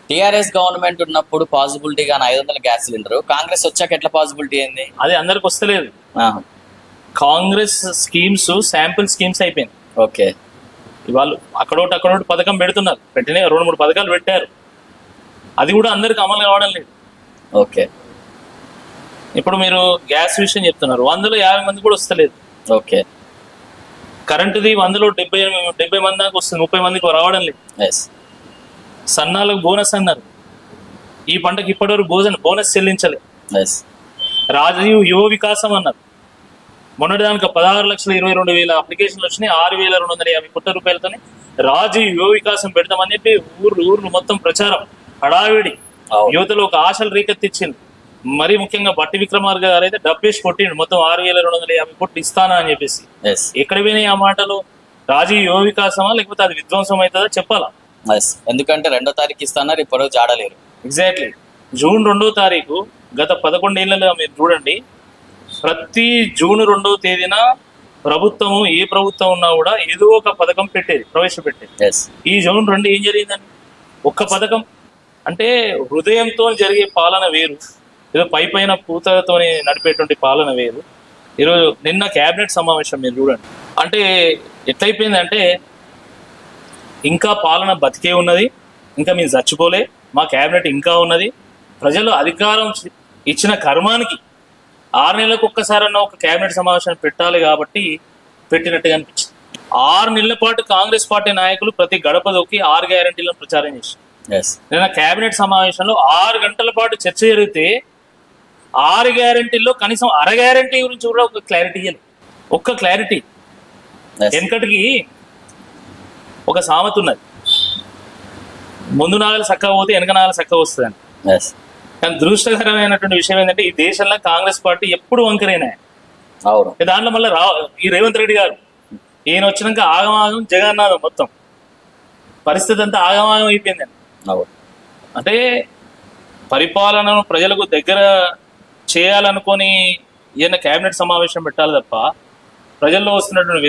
టీఆర్ఎస్ గవర్నమెంట్ ఉన్నప్పుడు పాసిబిలిటీ గానీ 500 గ్యాస్ సిలిండర్, కాంగ్రెస్ వచ్చాక ఎట్లా పాసిబిలిటీ అయింది? అది అందరికి వస్తలేదు. కాంగ్రెస్ స్కీమ్స్ శాంపుల్ స్కీమ్స్ అయిపోయింది. ఓకే, వాళ్ళు అక్కడోటి పథకం పెడుతున్నారు, 2-3 పథకాలు పెట్టారు, అది కూడా అందరికి అమలు కావడం లేదు. ఓకే, ఇప్పుడు మీరు గ్యాస్ విషయం చెప్తున్నారు, 150 మంది కూడా వస్తలేదు. ఓకే, కరెంటుది 100లో 70 మంది దాకా వస్తుంది, 30 మందికి రావడం లేదు. సన్నాలకు బోనస్ అన్నారు, ఈ పంటకి ఇప్పటివరకు బోనస్ చెల్లించలేదు. రాజీవ్ యువ వికాసం అన్నారు, మొన్నటిదానికి 16,22,000 అప్లికేషన్లు వచ్చినాయి, 6,250 కోట్ల రూపాయలతో రాజీవ్ యువ వికాసం పెడతామని చెప్పి ఊర్లు మొత్తం ప్రచారం హడావిడి, యువతలో ఒక ఆశలు రేకెత్తిచ్చింది. మరీ ముఖ్యంగా బట్టి విక్రమార్క గారు అయితే డబ్బేసి కొట్టిండు, మొత్తం 6,250 కోట్లు ఇస్తానా అని చెప్పేసి. ఎక్కడ పోయినాయి ఆ మాటలు? రాజీవ్ యువ వికాసమా లేకపోతే అది విధ్వంసం అవుతుందా చెప్పాలా? ఎందుకంటే 2వ తారీఖు ఇస్తాన్నారు, ఇప్పుడు జాడలేరు. ఎగ్జాక్ట్లీ, జూన్ 2వ తారీఖు గత 11 ఏళ్ళలో మీరు చూడండి, ప్రతి జూన్ 2వ తేదీన ప్రభుత్వము, ఏ ప్రభుత్వం ఉన్నా కూడా ఏదో ఒక పథకం ప్రవేశపెట్టేది. ఈ జూన్ 2 ఏం జరిగిందండి? ఒక్క పథకం. అంటే హృదయంతో జరిగే పాలన వేరు, ఏదో పైన పూతతో నడిపేటువంటి పాలన వేరు. ఈరోజు నిన్న క్యాబినెట్ సమావేశం మీరు చూడండి, అంటే ఎట్లయిపోయిందంటే ఇంకా పాలన బతికే ఉన్నది, ఇంకా మేము చచ్చిపోలే, మా క్యాబినెట్ ఇంకా ఉన్నది. ప్రజలు అధికారం ఇచ్చిన కర్మానికి 6 నెలలకు ఒక్కసారన్నా ఒక క్యాబినెట్ సమావేశాన్ని పెట్టాలి కాబట్టి పెట్టినట్టుగా అనిపించింది. 6 నెలల పాటు కాంగ్రెస్ పార్టీ నాయకులు ప్రతి గడప దొక్కి 6 గ్యారంటీలను ప్రచారం చేశారు. నిన్న క్యాబినెట్ సమావేశంలో 6 గంటల పాటు చర్చ జరిగితే 6 గ్యారంటీల్లో కనీసం అర గ్యారంటీ గురించి కూడా ఒక క్లారిటీ ఇవ్వాలి. ఒక్క క్లారిటీ. వెనకటికి ఒక సామెత ఉన్నది, ముందు నాగలు చక్కగా పోతే వెనక నాగలు చక్కగా వస్తుందని. కానీ దురదృష్టకరమైనటువంటి విషయం ఏంటంటే ఈ దేశంలో కాంగ్రెస్ పార్టీ ఎప్పుడు వంకరైనాయి. దాంట్లో మళ్ళీ ఈ రేవంత్ రెడ్డి గారు ఈయన వచ్చినాక ఆగమాగం జగన్నాథం, మొత్తం పరిస్థితి అంతా ఆగమాగం అయిపోయిందండి. అంటే పరిపాలనను ప్రజలకు దగ్గర చేయాలనుకొని ఈయన క్యాబినెట్ సమావేశం పెట్టాలి తప్ప ప్రజల్లో వస్తున్నటువంటి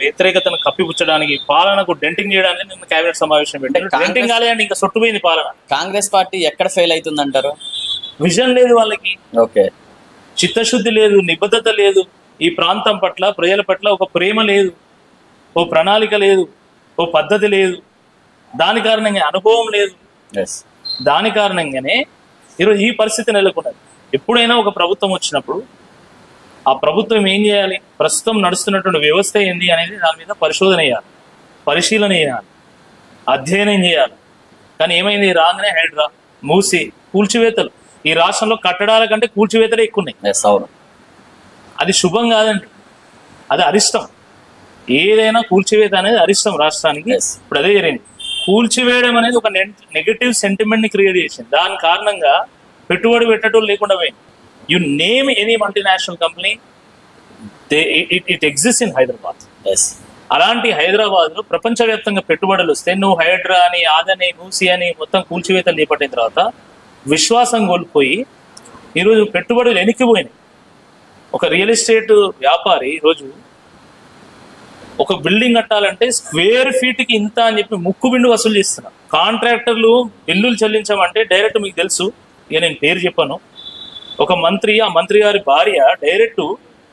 వ్యతిరేకతను కప్పిపుచ్చడానికి, పాలనకు డెంటింగ్ చేయడానికి నిన్న క్యాబినెట్ సమావేశం పెట్టారు. డెంటింగ్ కాలేదండి, ఇంకా సొట్టుపోయింది పాలన. కాంగ్రెస్ పార్టీ ఎక్కడ ఫెయిల్ అవుతుంది అంటారు? విజన్ లేదు వాళ్ళకి, ఓకే, చిత్తశుద్ధి లేదు, నిబద్ధత లేదు, ఈ ప్రాంతం పట్ల ప్రజల పట్ల ఒక ప్రేమ లేదు, ఓ ప్రణాళిక లేదు, ఓ పద్ధతి లేదు. దాని కారణంగా అనుభవం లేదు. దాని కారణంగానే ఈరోజు ఈ పరిస్థితి నెలకొన్నది. ఎప్పుడైనా ఒక ప్రభుత్వం వచ్చినప్పుడు ఆ ప్రభుత్వం ఏం చేయాలి, ప్రస్తుతం నడుస్తున్నటువంటి వ్యవస్థ ఏంది అనేది దాని మీద పరిశోధన చేయాలి, పరిశీలన చేయాలి, అధ్యయనం చేయాలి. కానీ ఏమైంది, రాగానే హైడ్రా, మూసి, కూల్చివేతలు. ఈ రాష్ట్రంలో కట్టడాల కంటే కూల్చివేతలే ఎక్కువ ఉన్నాయి. అది శుభం కాదండి, అది అరిష్టం. ఏదైనా కూల్చివేత అనేది అరిష్టం రాష్ట్రానికి. ఇప్పుడు అదే జరిగింది. కూల్చివేయడం అనేది ఒక నెగటివ్ సెంటిమెంట్ ని క్రియేట్ చేసింది. దాని కారణంగా పెట్టుబడి పెట్టడం లేకుండా పోయింది. You name any multinational company, it exist in Hyderabad. అలాంటి హైదరాబాద్ లో ప్రపంచవ్యాప్తంగా పెట్టుబడులు వస్తే నువ్వు హైడ్రా అని, ఆదని, మూసి అని మొత్తం కూల్చివేతలు చేపట్టిన తర్వాత విశ్వాసం కోల్పోయి ఈరోజు పెట్టుబడులు వెనక్కిపోయినాయి. ఒక రియల్ ఎస్టేట్ వ్యాపారి ఈరోజు ఒక బిల్డింగ్ కట్టాలంటే స్క్వేర్ ఫీట్ కి ఇంత అని చెప్పి ముక్కు బిండు వసూలు చేస్తున్నారు. కాంట్రాక్టర్లు బిల్లులు చెల్లించమంటే డైరెక్ట్, మీకు తెలుసు ఇక నేను పేరు చెప్పాను, ఒక మంత్రి, ఆ మంత్రి గారి భార్య డైరెక్ట్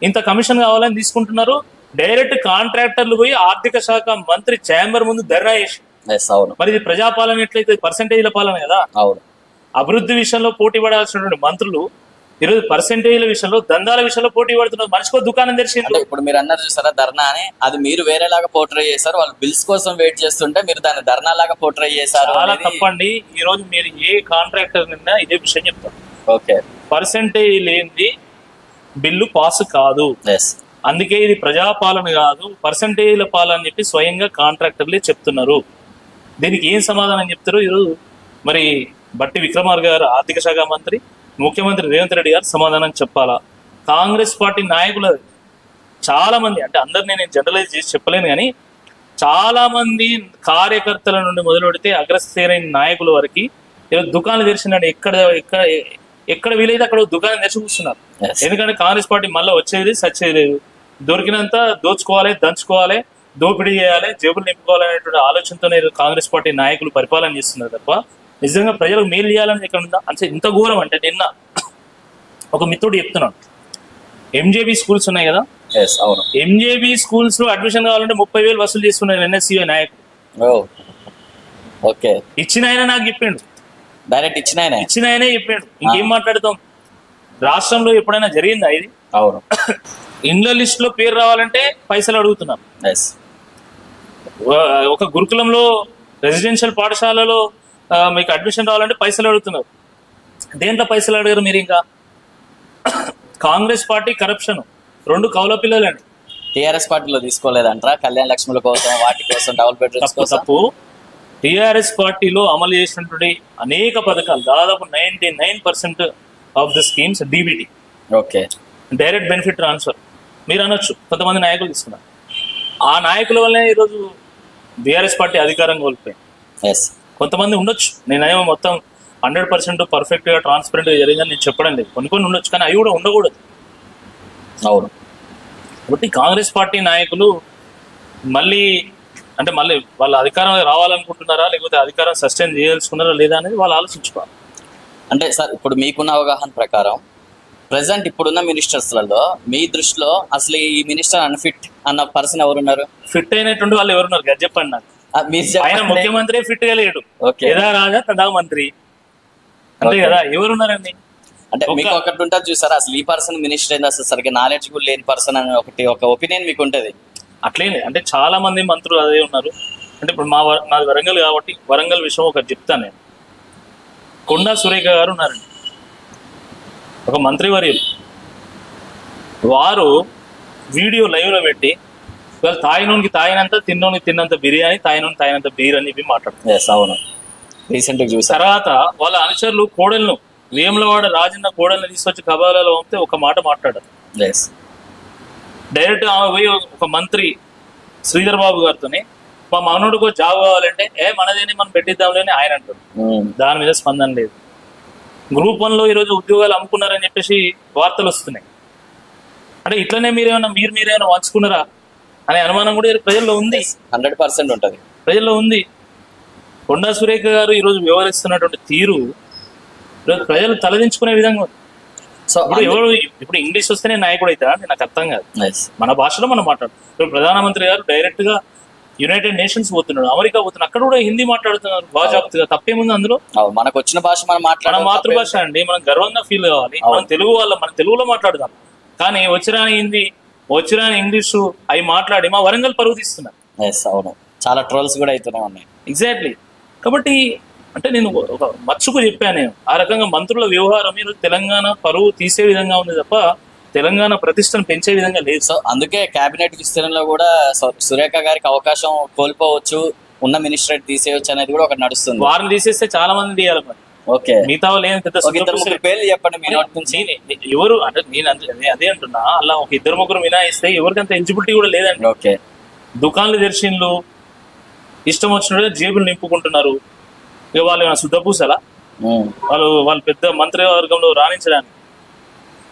ఇంత కమిషన్ కావాలని తీసుకుంటున్నారు. డైరెక్ట్ కాంట్రాక్టర్లు పోయి ఆర్థిక శాఖ మంత్రి ఛాంబర్ ముందు ధర్నా చేసి. మరి ఇది ప్రజాపాలన ఎట్లయితే? పర్సెంటేజ్ల పాలన కదా. అభివృద్ధి విషయంలో పోటీ పడాల్సినటువంటి మంత్రులు ఈరోజు పర్సెంటేజ్ల విషయంలో, దందాల విషయంలో పోటీ పడుతున్నారు. మనిషికో దుకాణం తెరిచింది. ఇప్పుడు మీరు అన్నారు చూసారా ధర్నా అని, అది మీరు వేరేలాగా పోర్ట్రే చేశారు. వాళ్ళు బిల్స్ కోసం వెయిట్ చేస్తుంటే మీరు దాన్ని ధర్నా లాగా పోర్ట్రే చేశారు. చాలా తప్పండి. ఈ రోజు మీరు ఏ కాంట్రాక్టర్ నిన్న ఇదే విషయం చెప్తారు. ఓకే. పర్సెంటేజ్ లేనిది బిల్లు పాస్ కాదు. అందుకే ఇది ప్రజాపాలన కాదు, పర్సెంటేజ్ల పాలన అని చెప్పి స్వయంగా కాంట్రాక్టర్లే చెప్తున్నారు. దీనికి ఏం సమాధానం చెప్తారు ఈరోజు? మరి బట్టి విక్రమార్క గారు ఆర్థిక శాఖ మంత్రి, ముఖ్యమంత్రి రేవంత్ రెడ్డి గారు సమాధానం చెప్పాలా? కాంగ్రెస్ పార్టీ నాయకులు చాలా మంది, అంటే అందరినీ నేను జనరలైజ్ చేసి చెప్పలేను కానీ చాలా మంది కార్యకర్తల నుండి మొదలు పెడితే అగ్రశ్రేణి నాయకుల వరకు ఈరోజు దుకాణం తెరిచినాడు. ఎక్కడ వీలైతే అక్కడ దుకాణం తెరిచి కూర్చున్నారు. ఎందుకంటే కాంగ్రెస్ పార్టీ మళ్ళీ వచ్చేది సచ్చేది లేదు, దొరికినంత దోచుకోవాలి, దంచుకోవాలి, దోపిడీ చేయాలి, జేబులు నింపుకోవాలి అనేటువంటి ఆలోచనతోనే కాంగ్రెస్ పార్టీ నాయకులు పరిపాలన చేస్తున్నారు తప్ప నిజంగా ప్రజలకు మేలు చేయాలని ఇక్కడ ఉందా? అంటే ఇంత ఘోరం అంటే నిన్న ఒక మిత్రుడు చెప్తున్నాడు, ఎంజేబీ స్కూల్స్ ఉన్నాయి కదా, అవును, ఎంజేబీ స్కూల్స్ లో అడ్మిషన్ కావాలంటే 30,000 వసూలు చేస్తున్నారు ఎన్ఎస్సీఐ నాయకులు. ఓకే. ఇచ్చిన ఆయన నాకు చెప్పిండు, డైరెక్ట్ ఇచ్చిన ఆయనే చెప్పిండు. ఇంకేం మాట్లాడతాం? రాష్ట్రంలో ఎప్పుడైనా జరిగిందా ఇది? అవును. ఇండ్ల లిస్ట్ లో పేరు రావాలంటే పైసలు అడుగుతున్నారు. ఒక గురుకులంలో రెసిడెన్షియల్ పాఠశాలలో మీకు అడ్మిషన్ రావాలంటే పైసలు అడుగుతున్నారు. దేంట్లో పైసలు అడిగారు మీరు? ఇంకా కాంగ్రెస్ పార్టీ కరప్షన్, 2 కౌల పిల్లలండి. టీఆర్ఎస్ పార్టీలో తీసుకోలేదంటారా? కళ్యాణ లక్ష్ముల కోసం, వాటి కోసం, డబుల్ బెడ్రూమ్స్ కోసం. తప్పు. టీఆర్ఎస్ పార్టీలో అమలు చేసినటువంటి అనేక పథకాలు, దాదాపు 99% of the schemes DBT, okay, direct benefit transfer. మీరు అనొచ్చు కొంతమంది నాయకులు తీసుకున్నారు. ఆ నాయకుల వల్లనే ఈరోజు బీఆర్ఎస్ పార్టీ అధికారం కోల్పోయింది. కొంతమంది ఉండొచ్చు, నేనేమో మొత్తం 100% పర్ఫెక్ట్ గా ట్రాన్స్పరెంట్ గా జరిగిందని నేను చెప్పడం లేదు, కొన్ని ఉండొచ్చు, కానీ అవి కూడా ఉండకూడదు. అవును. కాబట్టి కాంగ్రెస్ పార్టీ నాయకులు మళ్ళీ వాళ్ళ అధికారం రావాలనుకుంటున్నారా, లేకపోతే అధికారం సస్టైన్ చేయదలుచుకున్నారా లేదా అనేది వాళ్ళు ఆలోచించుకోవాలి. అంటే సార్, ఇప్పుడు మీకున్న అవగాహన ప్రకారం ప్రెసెంట్ ఇప్పుడున్న మినిస్టర్స్లలో మీ దృష్టిలో అసలు ఈ మినిస్టర్ అన్ఫిట్ అన్న పర్సన్ ఎవరున్నారు? ఫిట్ అయినటువంటి వాళ్ళు ఎవరున్నారు? గది చెప్పండి నాకు. ఆయన ముఖ్యమంత్రి ఫిట్ గా లేడు, యథా రాజా తదా మంత్రి, అంతే కదా. ఎవరున్నారండి? అంటే మీకు ఒకటి ఉంటుంది చూసారా, అసలు ఈ పర్సన్ మినిస్టర్ ఏంది, అసలు సరిగ్గా నాలెడ్జ్ కూడా లేని పర్సన్ అని ఒక ఒపీనియన్ మీకు ఉంటుంది. అట్లేంది అంటే చాలా మంది మంత్రులు అదే ఉన్నారు. అంటే ఇప్పుడు నాది వరంగల్ కాబట్టి వరంగల్ విషయం ఒకటి చెప్తాను నేను. కొండా సురేఖ గారు ఉన్నారండి, ఒక మంత్రివర్యులు. వారు వీడియో లైవ్ లో పెట్టి వాళ్ళు తాయినోనికి తాయినంత, తిన్నోనికి తిన్నంత బిర్యానీ, తాయినంత బీర్ అని చెప్పి మాట్లాడుతున్నారు. అవును, రీసెంట్ గా చూసారు. తర్వాత వాళ్ళ అనుచరులు కోడలను, వేములవాడ రాజన్న కోడలను తీసుకొచ్చి కబాలలో పంపితే ఒక మాట మాట్లాడారు. డైరెక్ట్ ఆమె పోయి ఒక మంత్రి శ్రీధర్ బాబు గారితోనే మా మనోడికి జాబ్ కావాలంటే మనదేని మనం పెట్టిద్దాంలేని ఆయన అంటారు. దాని మీద స్పందన లేదు. గ్రూప్ 1లో ఈరోజు ఉద్యోగాలు అమ్ముకున్నారని చెప్పేసి వార్తలు వస్తున్నాయి. అంటే ఇట్లనే మీరేమైనా వంచుకున్నారా అనే అనుమానం కూడా ప్రజల్లో ఉంది. 100% ఉంటుంది, ప్రజల్లో ఉంది. కొండా సురేఖ గారు ఈరోజు వ్యవహరిస్తున్నటువంటి తీరు ఈరోజు ప్రజలు తలదించుకునే విధంగా ఉంది. సో ఇప్పుడు ఇంగ్లీష్ వస్తేనే నాయకుడు అవుతారా? నాకు అర్థం కాదు. మన భాషలో మనం మాట్లాడు. ఇప్పుడు ప్రధానమంత్రి గారు డైరెక్ట్ గా యునైటెడ్ నేషన్స్ పోతున్నాడు, అమెరికా పోతున్నాడు, అక్కడ కూడా హిందీ మాట్లాడుతున్నారు బాజాప్తుగా. తప్పేముంది అందులో? మనకు వచ్చిన భాష మనం మన మాతృభాష అండి, మనం గర్వంగా ఫీల్ కావాలి. మనం తెలుగు మన తెలుగులో మాట్లాడదాం. కానీ వచ్చిరాని హిందీ, వచ్చిరాని ఇంగ్లీషు అవి మాట్లాడి మా వరంగల్ పరువు తీస్తున్నారు. అవును, చాలా ట్రోల్స్ కూడా అవుతూనే ఉన్నాయి. ఎగ్జాక్ట్లీ. కాబట్టి అంటే నేను ఒక మచ్చుకు చెప్పాను నేను, ఆ రకంగా మంత్రుల వ్యవహారం ఈరోజు తెలంగాణ పరువు తీసే విధంగా ఉంది తప్ప తెలంగాణ ప్రతిష్టను పెంచే విధంగా లేదు. సో అందుకే కేబినెట్ విస్తరణలో కూడా సురేఖ గారికి అవకాశం కోల్పోవచ్చు, ఉన్న మినిస్టర్ తీసేయచ్చు అనేది కూడా ఒకటి నడుస్తుంది. వారిని తీసేస్తే చాలా మంది తీయాలి. మరి ఓకే, మిగతా వాళ్ళు ఏం పెద్ద పేర్లు చెప్పండి మీ నోటి నుంచి. ఎవరు అంటే నేను అదే అంటున్నా, అలా ఒక 2-3 మినాయిస్తే ఎవరికి అంత ఎలిజిబిలిటీ కూడా లేదండి. ఓకే, దుకాన్లు తెరిచిండ్లు, ఇష్టం వచ్చినట్టుగా జేబులు నింపుకుంటున్నారు. ఇక వాళ్ళు ఏమైనా శుద్ధపూసలా? వాళ్ళు పెద్ద మంత్రివర్గంలో రాణించడానికి.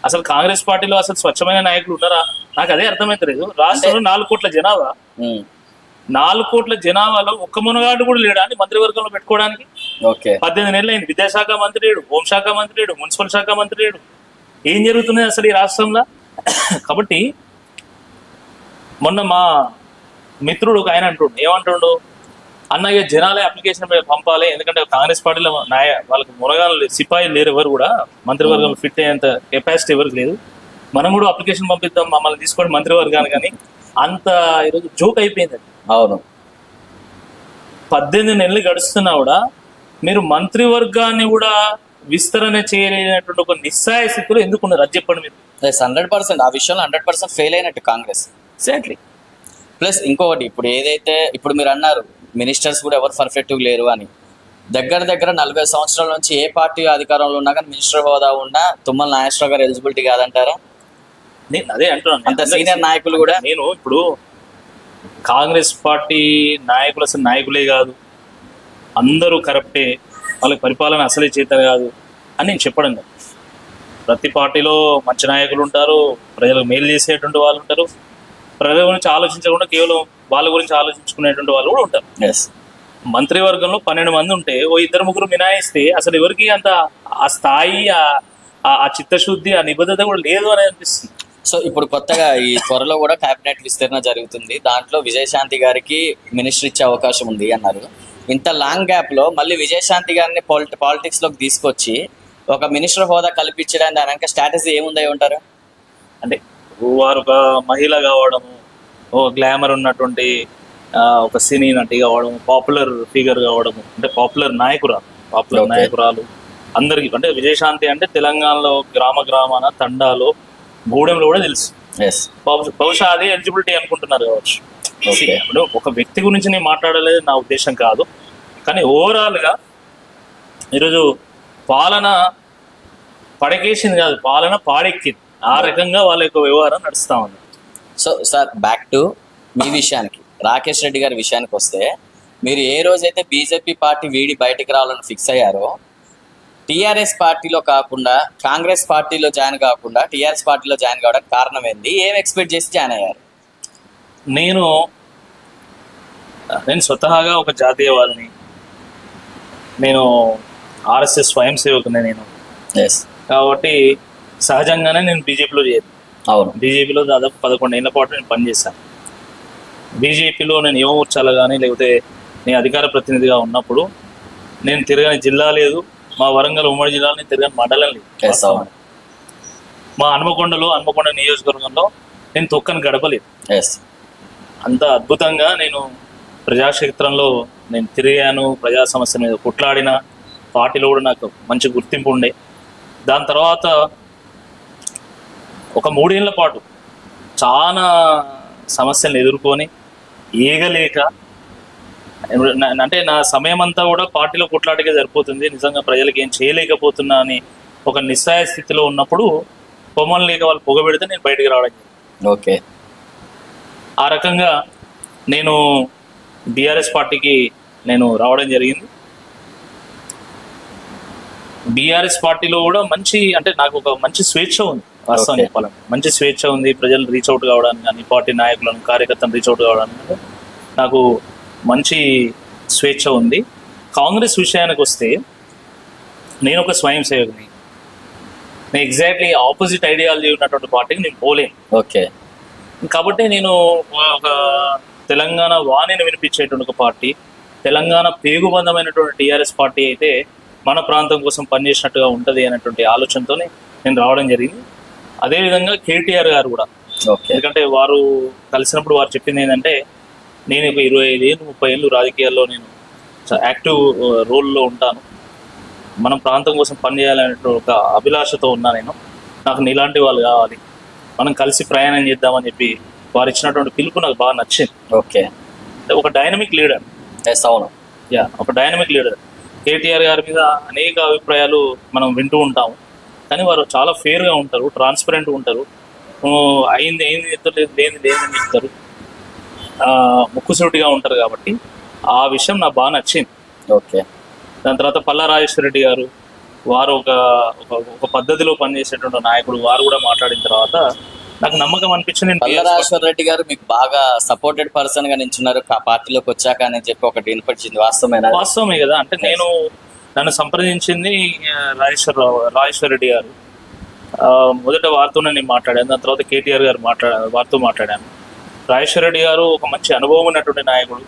అసలు కాంగ్రెస్ పార్టీలో అసలు స్వచ్ఛమైన నాయకులు ఉన్నారా? నాకు అదే అర్థమైతలేదు. రాష్ట్రంలో 4 కోట్ల జనాభా, 4 కోట్ల జనాభాలో ఒక్క మునగాడు కూడా లేడా అని మంత్రివర్గంలో పెట్టుకోవడానికి? 18 నెలలు అయింది. విద్యాశాఖ మంత్రి లేడు, హోంశాఖ మంత్రి లేడు, మున్సిపల్ శాఖ మంత్రి లేడు. ఏం జరుగుతుంది అసలు ఈ రాష్ట్రంలో? కాబట్టి మొన్న మా మిత్రుడు ఆయన ఏమంటుండు, అన్నయ్య జనాలే అప్లికేషన్ పంపాలి, ఎందుకంటే కాంగ్రెస్ పార్టీలో వాళ్ళకి మునగాలు సిపాయిలు లేరు, ఎవరు కూడా మంత్రివర్గంలో ఫిట్ అయ్యేంత కెపాసిటీ ఎవరికి లేదు. మనం కూడా అప్లికేషన్ పంపిద్దాం, మమ్మల్ని తీసుకోండి మంత్రివర్గాన్ని. కానీ అంత ఈరోజు జోక్ అయిపోయింది. అవును, 18 నెలలు గడుస్తున్నా కూడా మీరు మంత్రివర్గాన్ని కూడా విస్తరణ చేయలేనటువంటి ఒక నిస్సాయ స్థితిలో ఎందుకున్నారు అది చెప్పండి మీరు. 100% ఆ విషయంలో 100% ఫెయిల్ అయినట్టు కాంగ్రెస్. ఎగ్జాక్ట్లీ. ప్లస్ ఇంకొకటి, ఇప్పుడు ఏదైతే ఇప్పుడు మీరు అన్నారు మినిస్టర్స్ కూడా ఎవరు పర్ఫెక్ట్గా లేరు అని, దగ్గర 40 సంవత్సరాల నుంచి ఏ పార్టీ అధికారంలో ఉన్నా కానీ మినిస్టర్ హోదా ఉన్నా తుమ్మల నాగేశ్వరరావు గారు ఎలిజిబిలిటీ కాదంటారా? నేను అదే అంటున్నాను. అంత సీనియర్ నాయకులు కూడా. నేను ఇప్పుడు కాంగ్రెస్ పార్టీ నాయకులు అసలు నాయకులే కాదు, అందరూ కరప్టే, వాళ్ళకి పరిపాలన అసలే చేత కాదు అని నేను చెప్పడం లేదు. ప్రతి పార్టీలో మంచి నాయకులు ఉంటారు, ప్రజలకు మేలు చేసేటువంటి వాళ్ళు ఉంటారు, ప్రజల గురించి ఆలోచించకుండా కేవలం వాళ్ళ గురించి ఆలోచించుకునేటువంటి వాళ్ళు కూడా ఉంటారు. మంత్రివర్గంలో 12 మంది ఉంటే ఓ 2-3 మినాయిస్తే అసలు ఎవరికి అంత ఆ స్థాయి, ఆ చిత్తశుద్ధి, ఆ నిబద్ధత కూడా లేదు అని అనిపిస్తుంది. సో ఇప్పుడు కొత్తగా ఈ త్వరలో కూడా కేబినెట్ విస్తరణ జరుగుతుంది, దాంట్లో విజయశాంతి గారికి మినిస్టర్ ఇచ్చే అవకాశం ఉంది అన్నారు. ఇంత లాంగ్ గ్యాప్ లో మళ్ళీ విజయశాంతి గారిని పాలిటిక్స్ లోకి తీసుకొచ్చి ఒక మినిస్టర్ హోదా కల్పించడానికి దాని వెనక స్ట్రాటజీ ఏముందో ఉంటారు? అంటే వారు ఒక మహిళ కావడము, ఒక గ్లామర్ ఉన్నటువంటి ఒక సినీ నటి కావడం, పాపులర్ ఫిగర్ కావడము, అంటే పాపులర్ నాయకురాలు అందరికి. అంటే విజయశాంతి అంటే తెలంగాణలో గ్రామాన తండాలో గూడెంలో కూడా తెలుసు. బహుశా అదే ఎలిజిబిలిటీ అనుకుంటున్నారు కావచ్చు. ఇప్పుడు ఒక వ్యక్తి గురించి నేను మాట్లాడలేదు నా ఉద్దేశం కాదు, కానీ ఓవరాల్గా ఈరోజు పాలన పడకేసింది కాదు, పాలన పాడెక్కింది. ఆ రకంగా వాళ్ళ యొక్క వ్యవహారం నడుస్తూ ఉంది. So sir, back to me విషయానికి, రాకేష్ రెడ్డి గారి విషయానికి వస్తే, మీరు ఏ రోజైతే బీజేపీ పార్టీ వీడి బయటికి రావాలని ఫిక్స్ అయ్యారో, టీఆర్ఎస్ పార్టీలో కాకుండా కాంగ్రెస్ పార్టీలో జాయిన్ కాకుండా టీఆర్ఎస్ పార్టీలో జాయిన్ కావడానికి కారణం ఏంది? ఏం ఎక్స్పెక్ట్ చేసి జాయిన్ అయ్యారు? నేను స్వతహాగా ఒక జాతీయవాదిని, నేను ఆర్ఎస్ఎస్ స్వయం సేవకునే నేను. కాబట్టి సహజంగానే నేను బీజేపీలో చేరాను. అవును, బీజేపీలో దాదాపు 11 ఏళ్ల పాటు నేను పనిచేశాను. బీజేపీలో నేను యువమోర్చాలో కానీ లేకపోతే నేను అధికార ప్రతినిధిగా ఉన్నప్పుడు నేను తిరగని జిల్లా లేదు, మా వరంగల్ ఉమ్మడి జిల్లాలో నేను తిరగని మండలం లేదు. మా హన్మకొండ నియోజకవర్గంలో నేను తొక్కని గడపలేదు. అంత అద్భుతంగా నేను ప్రజాక్షేత్రంలో నేను తిరిగాను, ప్రజా సమస్యల మీద కొట్లాడిన, పార్టీలో కూడా నాకు మంచి గుర్తింపు ఉండే. దాని తర్వాత ఒక 3 ఏళ్ల పాటు చాలా సమస్యలను ఎదుర్కొని ఏగలేక, అంటే నా సమయం అంతా కూడా పార్టీలో కొట్లాటకే సరిపోతుంది, నిజంగా ప్రజలకు ఏం చేయలేకపోతున్నా అని ఒక నిస్సాయ స్థితిలో ఉన్నప్పుడు పొమ్మలు లేక వాళ్ళు పొగబెడితే నేను బయటకు రావడం జరిగింది. ఓకే. ఆ రకంగా నేను బీఆర్ఎస్ పార్టీకి నేను రావడం జరిగింది. బీఆర్ఎస్ పార్టీలో కూడా అంటే నాకు ఒక మంచి స్వేచ్ఛ ఉంది, వాస్తవం చెప్పాలంటే మంచి స్వేచ్ఛ ఉంది. ప్రజలు రీచ్ అవుట్ కావడానికి కానీ, పార్టీ నాయకులను కార్యకర్తలను రీచ్ అవుట్ కావడానికి నాకు మంచి స్వేచ్ఛ ఉంది. కాంగ్రెస్ విషయానికి వస్తే నేను ఒక స్వయం సేవకుని, నేను ఎగ్జాక్ట్లీ ఆపోజిట్ ఐడియాలజీ ఉన్నటువంటి పార్టీకి నేను పోలేను. ఓకే. కాబట్టి నేను ఒక తెలంగాణ వాణిని వినిపించేటువంటి ఒక పార్టీ, తెలంగాణ పేగుబంధమైనటువంటి టీఆర్ఎస్ పార్టీ అయితే మన ప్రాంతం కోసం పనిచేసినట్టుగా ఉంటుంది అనేటువంటి ఆలోచనతో నేను రావడం జరిగింది. అదేవిధంగా కేటీఆర్ గారు కూడా, ఎందుకంటే వారు కలిసినప్పుడు వారు చెప్పింది ఏంటంటే, నేను ఒక 25 ఏళ్ళు 30 ఏళ్ళు రాజకీయాల్లో నేను యాక్టివ్ రోల్లో ఉంటాను, మన ప్రాంతం కోసం పనిచేయాలనే ఒక అభిలాషతో ఉన్నా నేను, నాకు నీలాంటి వాళ్ళు కావాలి, మనం కలిసి ప్రయాణం చేద్దామని చెప్పి వారు ఇచ్చినటువంటి పిలుపు నాకు బాగా నచ్చింది. ఓకే. ఒక డైనమిక్ లీడర్. అవును, ఒక డైనమిక్ లీడర్. కేటీఆర్ గారి మీద అనేక అభిప్రాయాలు మనం వింటూ ఉంటాము, కానీ వారు చాలా ఫెయిర్గా ఉంటారు, ట్రాన్స్పరెంట్గా ఉంటారు, అయింది చెప్తారు, లేనిది చెప్తారు, ముక్కుసూటిగా ఉంటారు. కాబట్టి ఆ విషయం నాకు బాగా నచ్చింది. ఓకే. దాని తర్వాత పల్లా రాజేశ్వర రెడ్డి గారు, వారు ఒక పద్ధతిలో పనిచేసేటువంటి నాయకుడు, వారు కూడా మాట్లాడిన తర్వాత నాకు నమ్మకం అనిపించింది. పల్లా రాజేశ్వర రెడ్డి గారు మీకు బాగా సపోర్టెడ్ పర్సన్ గా నించున్నారు పార్టీలోకి వచ్చాక అని చెప్పి ఒకటి వినిపించింది, వాస్తవమే కదా? అంటే నన్ను సంప్రదించింది రాజేశ్వర రెడ్డి గారు. మొదట వారితోనే నేను మాట్లాడాను, దాని తర్వాత కేటీఆర్ గారు వారితో మాట్లాడాను. రాజేశ్వర రెడ్డి గారు ఒక మంచి అనుభవం ఉన్నటువంటి నాయకుడు,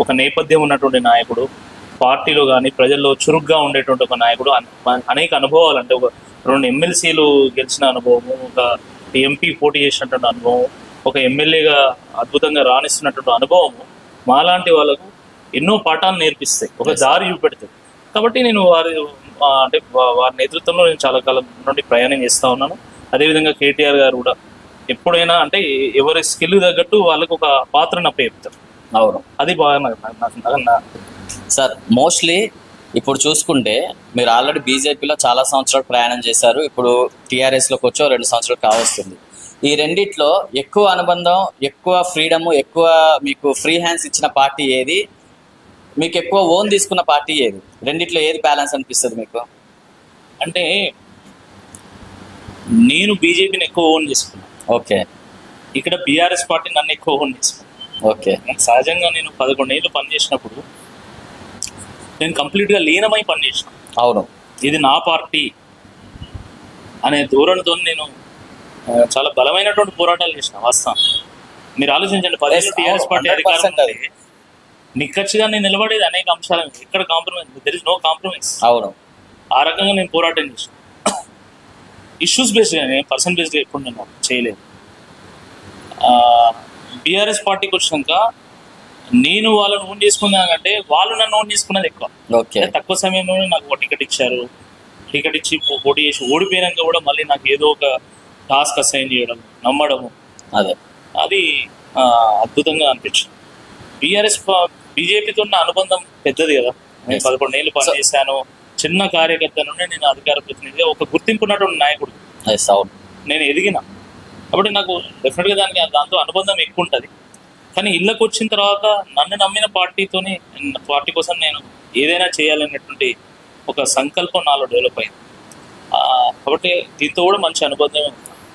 ఒక నేపథ్యం ఉన్నటువంటి నాయకుడు, పార్టీలో కానీ ప్రజల్లో చురుగ్గా ఉండేటువంటి ఒక నాయకుడు, అనేక అనుభవాలు, అంటే ఒక 2 ఎమ్మెల్సీలు గెలిచిన అనుభవము, ఒక ఎంపీ పోటీ చేసినటువంటి అనుభవం, ఒక ఎమ్మెల్యేగా అద్భుతంగా రాణిస్తున్నటువంటి అనుభవము మాలాంటి వాళ్ళకు ఎన్నో పాఠాలు నేర్పిస్తాయి, ఒక దారి చూపెడతాయి. కాబట్టి నేను అంటే వారి నేతృత్వంలో నేను చాలా కాలం నుండి ప్రయాణం చేస్తూ ఉన్నాను. అదేవిధంగా కేటీఆర్ గారు కూడా ఎప్పుడైనా అంటే ఎవరి స్కిల్ తగ్గట్టు వాళ్ళకు ఒక పాత్రను అప్పచెప్తారు. అవును, అది బాగా సార్. మోస్ట్లీ ఇప్పుడు చూసుకుంటే మీరు ఆల్రెడీ బీజేపీలో చాలా సంవత్సరాలు ప్రయాణం చేశారు, ఇప్పుడు టీఆర్ఎస్లోకి వచ్చో 2 సంవత్సరాలు కావస్తుంది. ఈ రెండిట్లో ఎక్కువ అనుబంధం, ఎక్కువ ఫ్రీడమ్, ఎక్కువ మీకు ఫ్రీ హ్యాండ్స్ ఇచ్చిన పార్టీ ఏది? మీకు ఎక్కువ ఓన్ తీసుకున్న పార్టీ ఏది? రెండిట్లో ఏది బ్యాలెన్స్ అనిపిస్తుంది మీకు? అంటే నేను బీజేపీని ఎక్కువ ఓన్ చేసుకున్నాను. ఓకే. ఇక్కడ బీఆర్ఎస్ పార్టీ నన్ను ఎక్కువ ఓన్ చేసుకున్నాను. ఓకే. సహజంగా నేను 11 ఏళ్ళు పనిచేసినప్పుడు నేను కంప్లీట్గా లీనమై పనిచేసిన. అవును, ఇది నా పార్టీ అనే ధోరణితో నేను చాలా బలమైనటువంటి పోరాటాలు చేసిన. వాస్తవం మీరు ఆలోచించండి, 10 ఏళ్ళు టీఆర్ఎస్ పార్టీ అధికారంలో నిక్కచ్చిగా నేను నిలబడేది అనేక అంశాల మీద. ఇక్కడ compromise, there is no compromise. అవును, ఆ రకంగా నేను పోరాటం చేసిన. ఇష్యూస్ బేస్డ్గా, నేను పర్సన్ బేస్డ్గా ఎప్పుడు నేను చేయలేదు. బీఆర్ఎస్ పార్టీకి వచ్చినాక నేను వాళ్ళని ఓన్ చేసుకున్నానంటే వాళ్ళు నన్ను ఓన్ చేసుకున్నది ఎక్కువ. ఓకే. తక్కువ సమయంలోనే నాకు ఒక టికెట్ ఇచ్చారు. టికెట్ ఇచ్చి పోటీ చేసి ఓడిపోయినాక కూడా మళ్ళీ నాకు ఏదో ఒక టాస్క్ అసైన్ చేయడం, నమ్మడము, అది అద్భుతంగా అనిపించింది. బీజేపీతో ఉన్న అనుబంధం పెద్దది కదా. నేను 11 ఏళ్ళు పనిచేశాను. చిన్న కార్యకర్త నుండి నేను అధికార ప్రతినిధిగా ఒక గుర్తింపు ఉన్నటువంటి నాయకుడు నేను ఎదిగిన. కాబట్టి నాకు డెఫినెట్గా దాంతో అనుబంధం ఎక్కువ ఉంటుంది. కానీ ఇళ్ళకు వచ్చిన తర్వాత నన్ను నమ్మిన పార్టీ కోసం నేను ఏదైనా చేయాలనేటువంటి ఒక సంకల్పం నాలో డెవలప్ అయింది. కాబట్టి దీంతో కూడా మంచి అనుబంధం.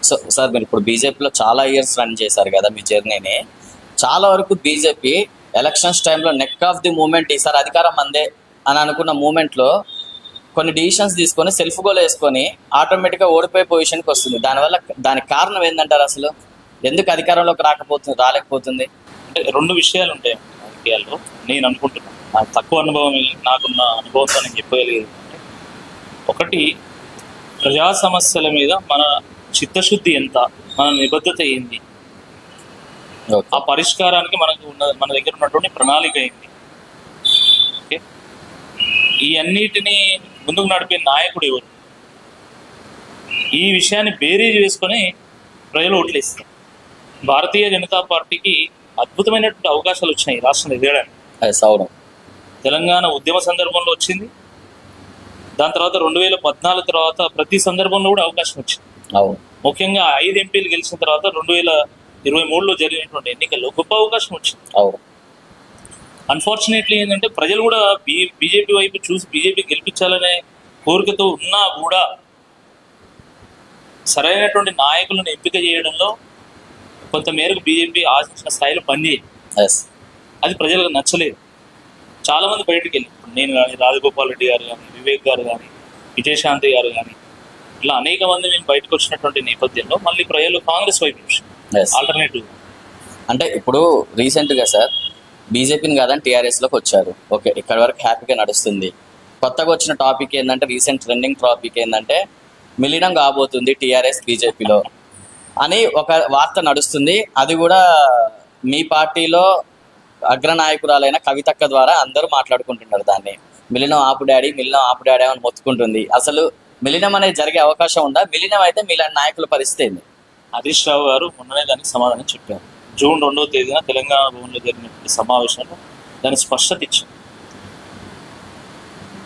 సో సార్, మీరు ఇప్పుడు బీజేపీలో చాలా ఇయర్స్ రన్ చేశారు కదా మీ జర్నీని. చాలా వరకు బీజేపీ ఎలక్షన్స్ టైంలో నెక్ ఆఫ్ ది మూమెంట్ ఈసారి అధికారం అందే అని అనుకున్న మూమెంట్లో కొన్ని డిసిషన్స్ తీసుకొని సెల్ఫ్ గోల్ వేసుకొని ఆటోమేటిక్గా ఓడిపోయే పొజిషన్కి వస్తుంది. దానికి కారణం ఏంటంటారు? అసలు ఎందుకు అధికారంలోకి రాలేకపోతుంది? అంటే 2 విషయాలు ఉంటాయి రాజకీయాల్లో నేను అనుకుంటున్నాను. నాకు తక్కువ అనుభవం, నాకున్న అనుభవంతో నేను చెప్పగలిగేది ఒకటి, ప్రజా సమస్యల మీద మన చిత్తశుద్ధి ఎంత, మన నిబద్ధత ఏంది, ఆ పరిష్కారానికి మన దగ్గర ఉన్నటువంటి ప్రణాళిక ఏంది. ఓకే, ఈ అన్నిటినీ ముందుకు నడిపే నాయకుడు ఎవరు, ఈ విషయాన్ని బేరీజ్ వేసుకొని ప్రజలు ఓట్లేస్తారు. భారతీయ జనతా పార్టీకి అద్భుతమైనటువంటి అవకాశాలు వచ్చినాయి రాష్ట్రంలో ఎదగడానికి. తెలంగాణ ఉద్యమ సందర్భంలో వచ్చింది. దాని తర్వాత 2014 తర్వాత ప్రతి సందర్భంలో కూడా అవకాశం వచ్చింది. ముఖ్యంగా 5 ఎంపీలు గెలిచిన తర్వాత 2023లో జరిగినటువంటి ఎన్నికల్లో గొప్ప అవకాశం వచ్చింది. అన్ఫార్చునేట్లీ ఏంటంటే ప్రజలు కూడా బీజేపీ వైపు చూసి బీజేపీ గెలిపించాలనే కోరికతో ఉన్నా కూడా సరైనటువంటి నాయకులను ఎంపిక చేయడంలో కొంతమేరకు బీజేపీ ఆశించిన స్థాయిలో పనిచేయదు. అది ప్రజలకు నచ్చలేదు. చాలామంది బయటకు వెళ్ళి, నేను కానీ, రాజగోపాల్ రెడ్డి గారు కానీ, వివేక్ గారు కానీ, విజయశాంతి గారు కానీ, ఇలా అనేక మంది మేము బయటకు వచ్చినటువంటి నేపథ్యంలో మళ్ళీ ప్రజలు కాంగ్రెస్ వైపు ఆల్టర్నేటివ్. అంటే ఇప్పుడు రీసెంట్గా సార్ బీజేపీని కాదని టీఆర్ఎస్లోకి వచ్చారు. ఓకే, ఇక్కడ వరకు హ్యాపీగా నడుస్తుంది. కొత్తగా వచ్చిన టాపిక్ ఏంటంటే, రీసెంట్ ట్రెండింగ్ టాపిక్ ఏంటంటే మిలినం కాబోతుంది టీఆర్ఎస్ బీజేపీలో అని ఒక వార్త నడుస్తుంది. అది కూడా మీ పార్టీలో అగ్రనాయకురాలైన కవితక్క ద్వారా అందరూ మాట్లాడుకుంటున్నారు. దాన్ని మిలినం ఆపు డాడీ అని మొత్తుకుంటుంది. అసలు మిలినం అనేది జరిగే అవకాశం ఉందా? మిలినం అయితే మీలాంటి నాయకుల పరిస్థితి ఏంది? హరీష్ రావు గారు మొన్ననే దానికి సమాధానం చెప్పారు. జూన్ 2వ తేదీన తెలంగాణ భవన్లో జరిగినటువంటి సమావేశంలో దాని స్పష్టత ఇచ్చింది.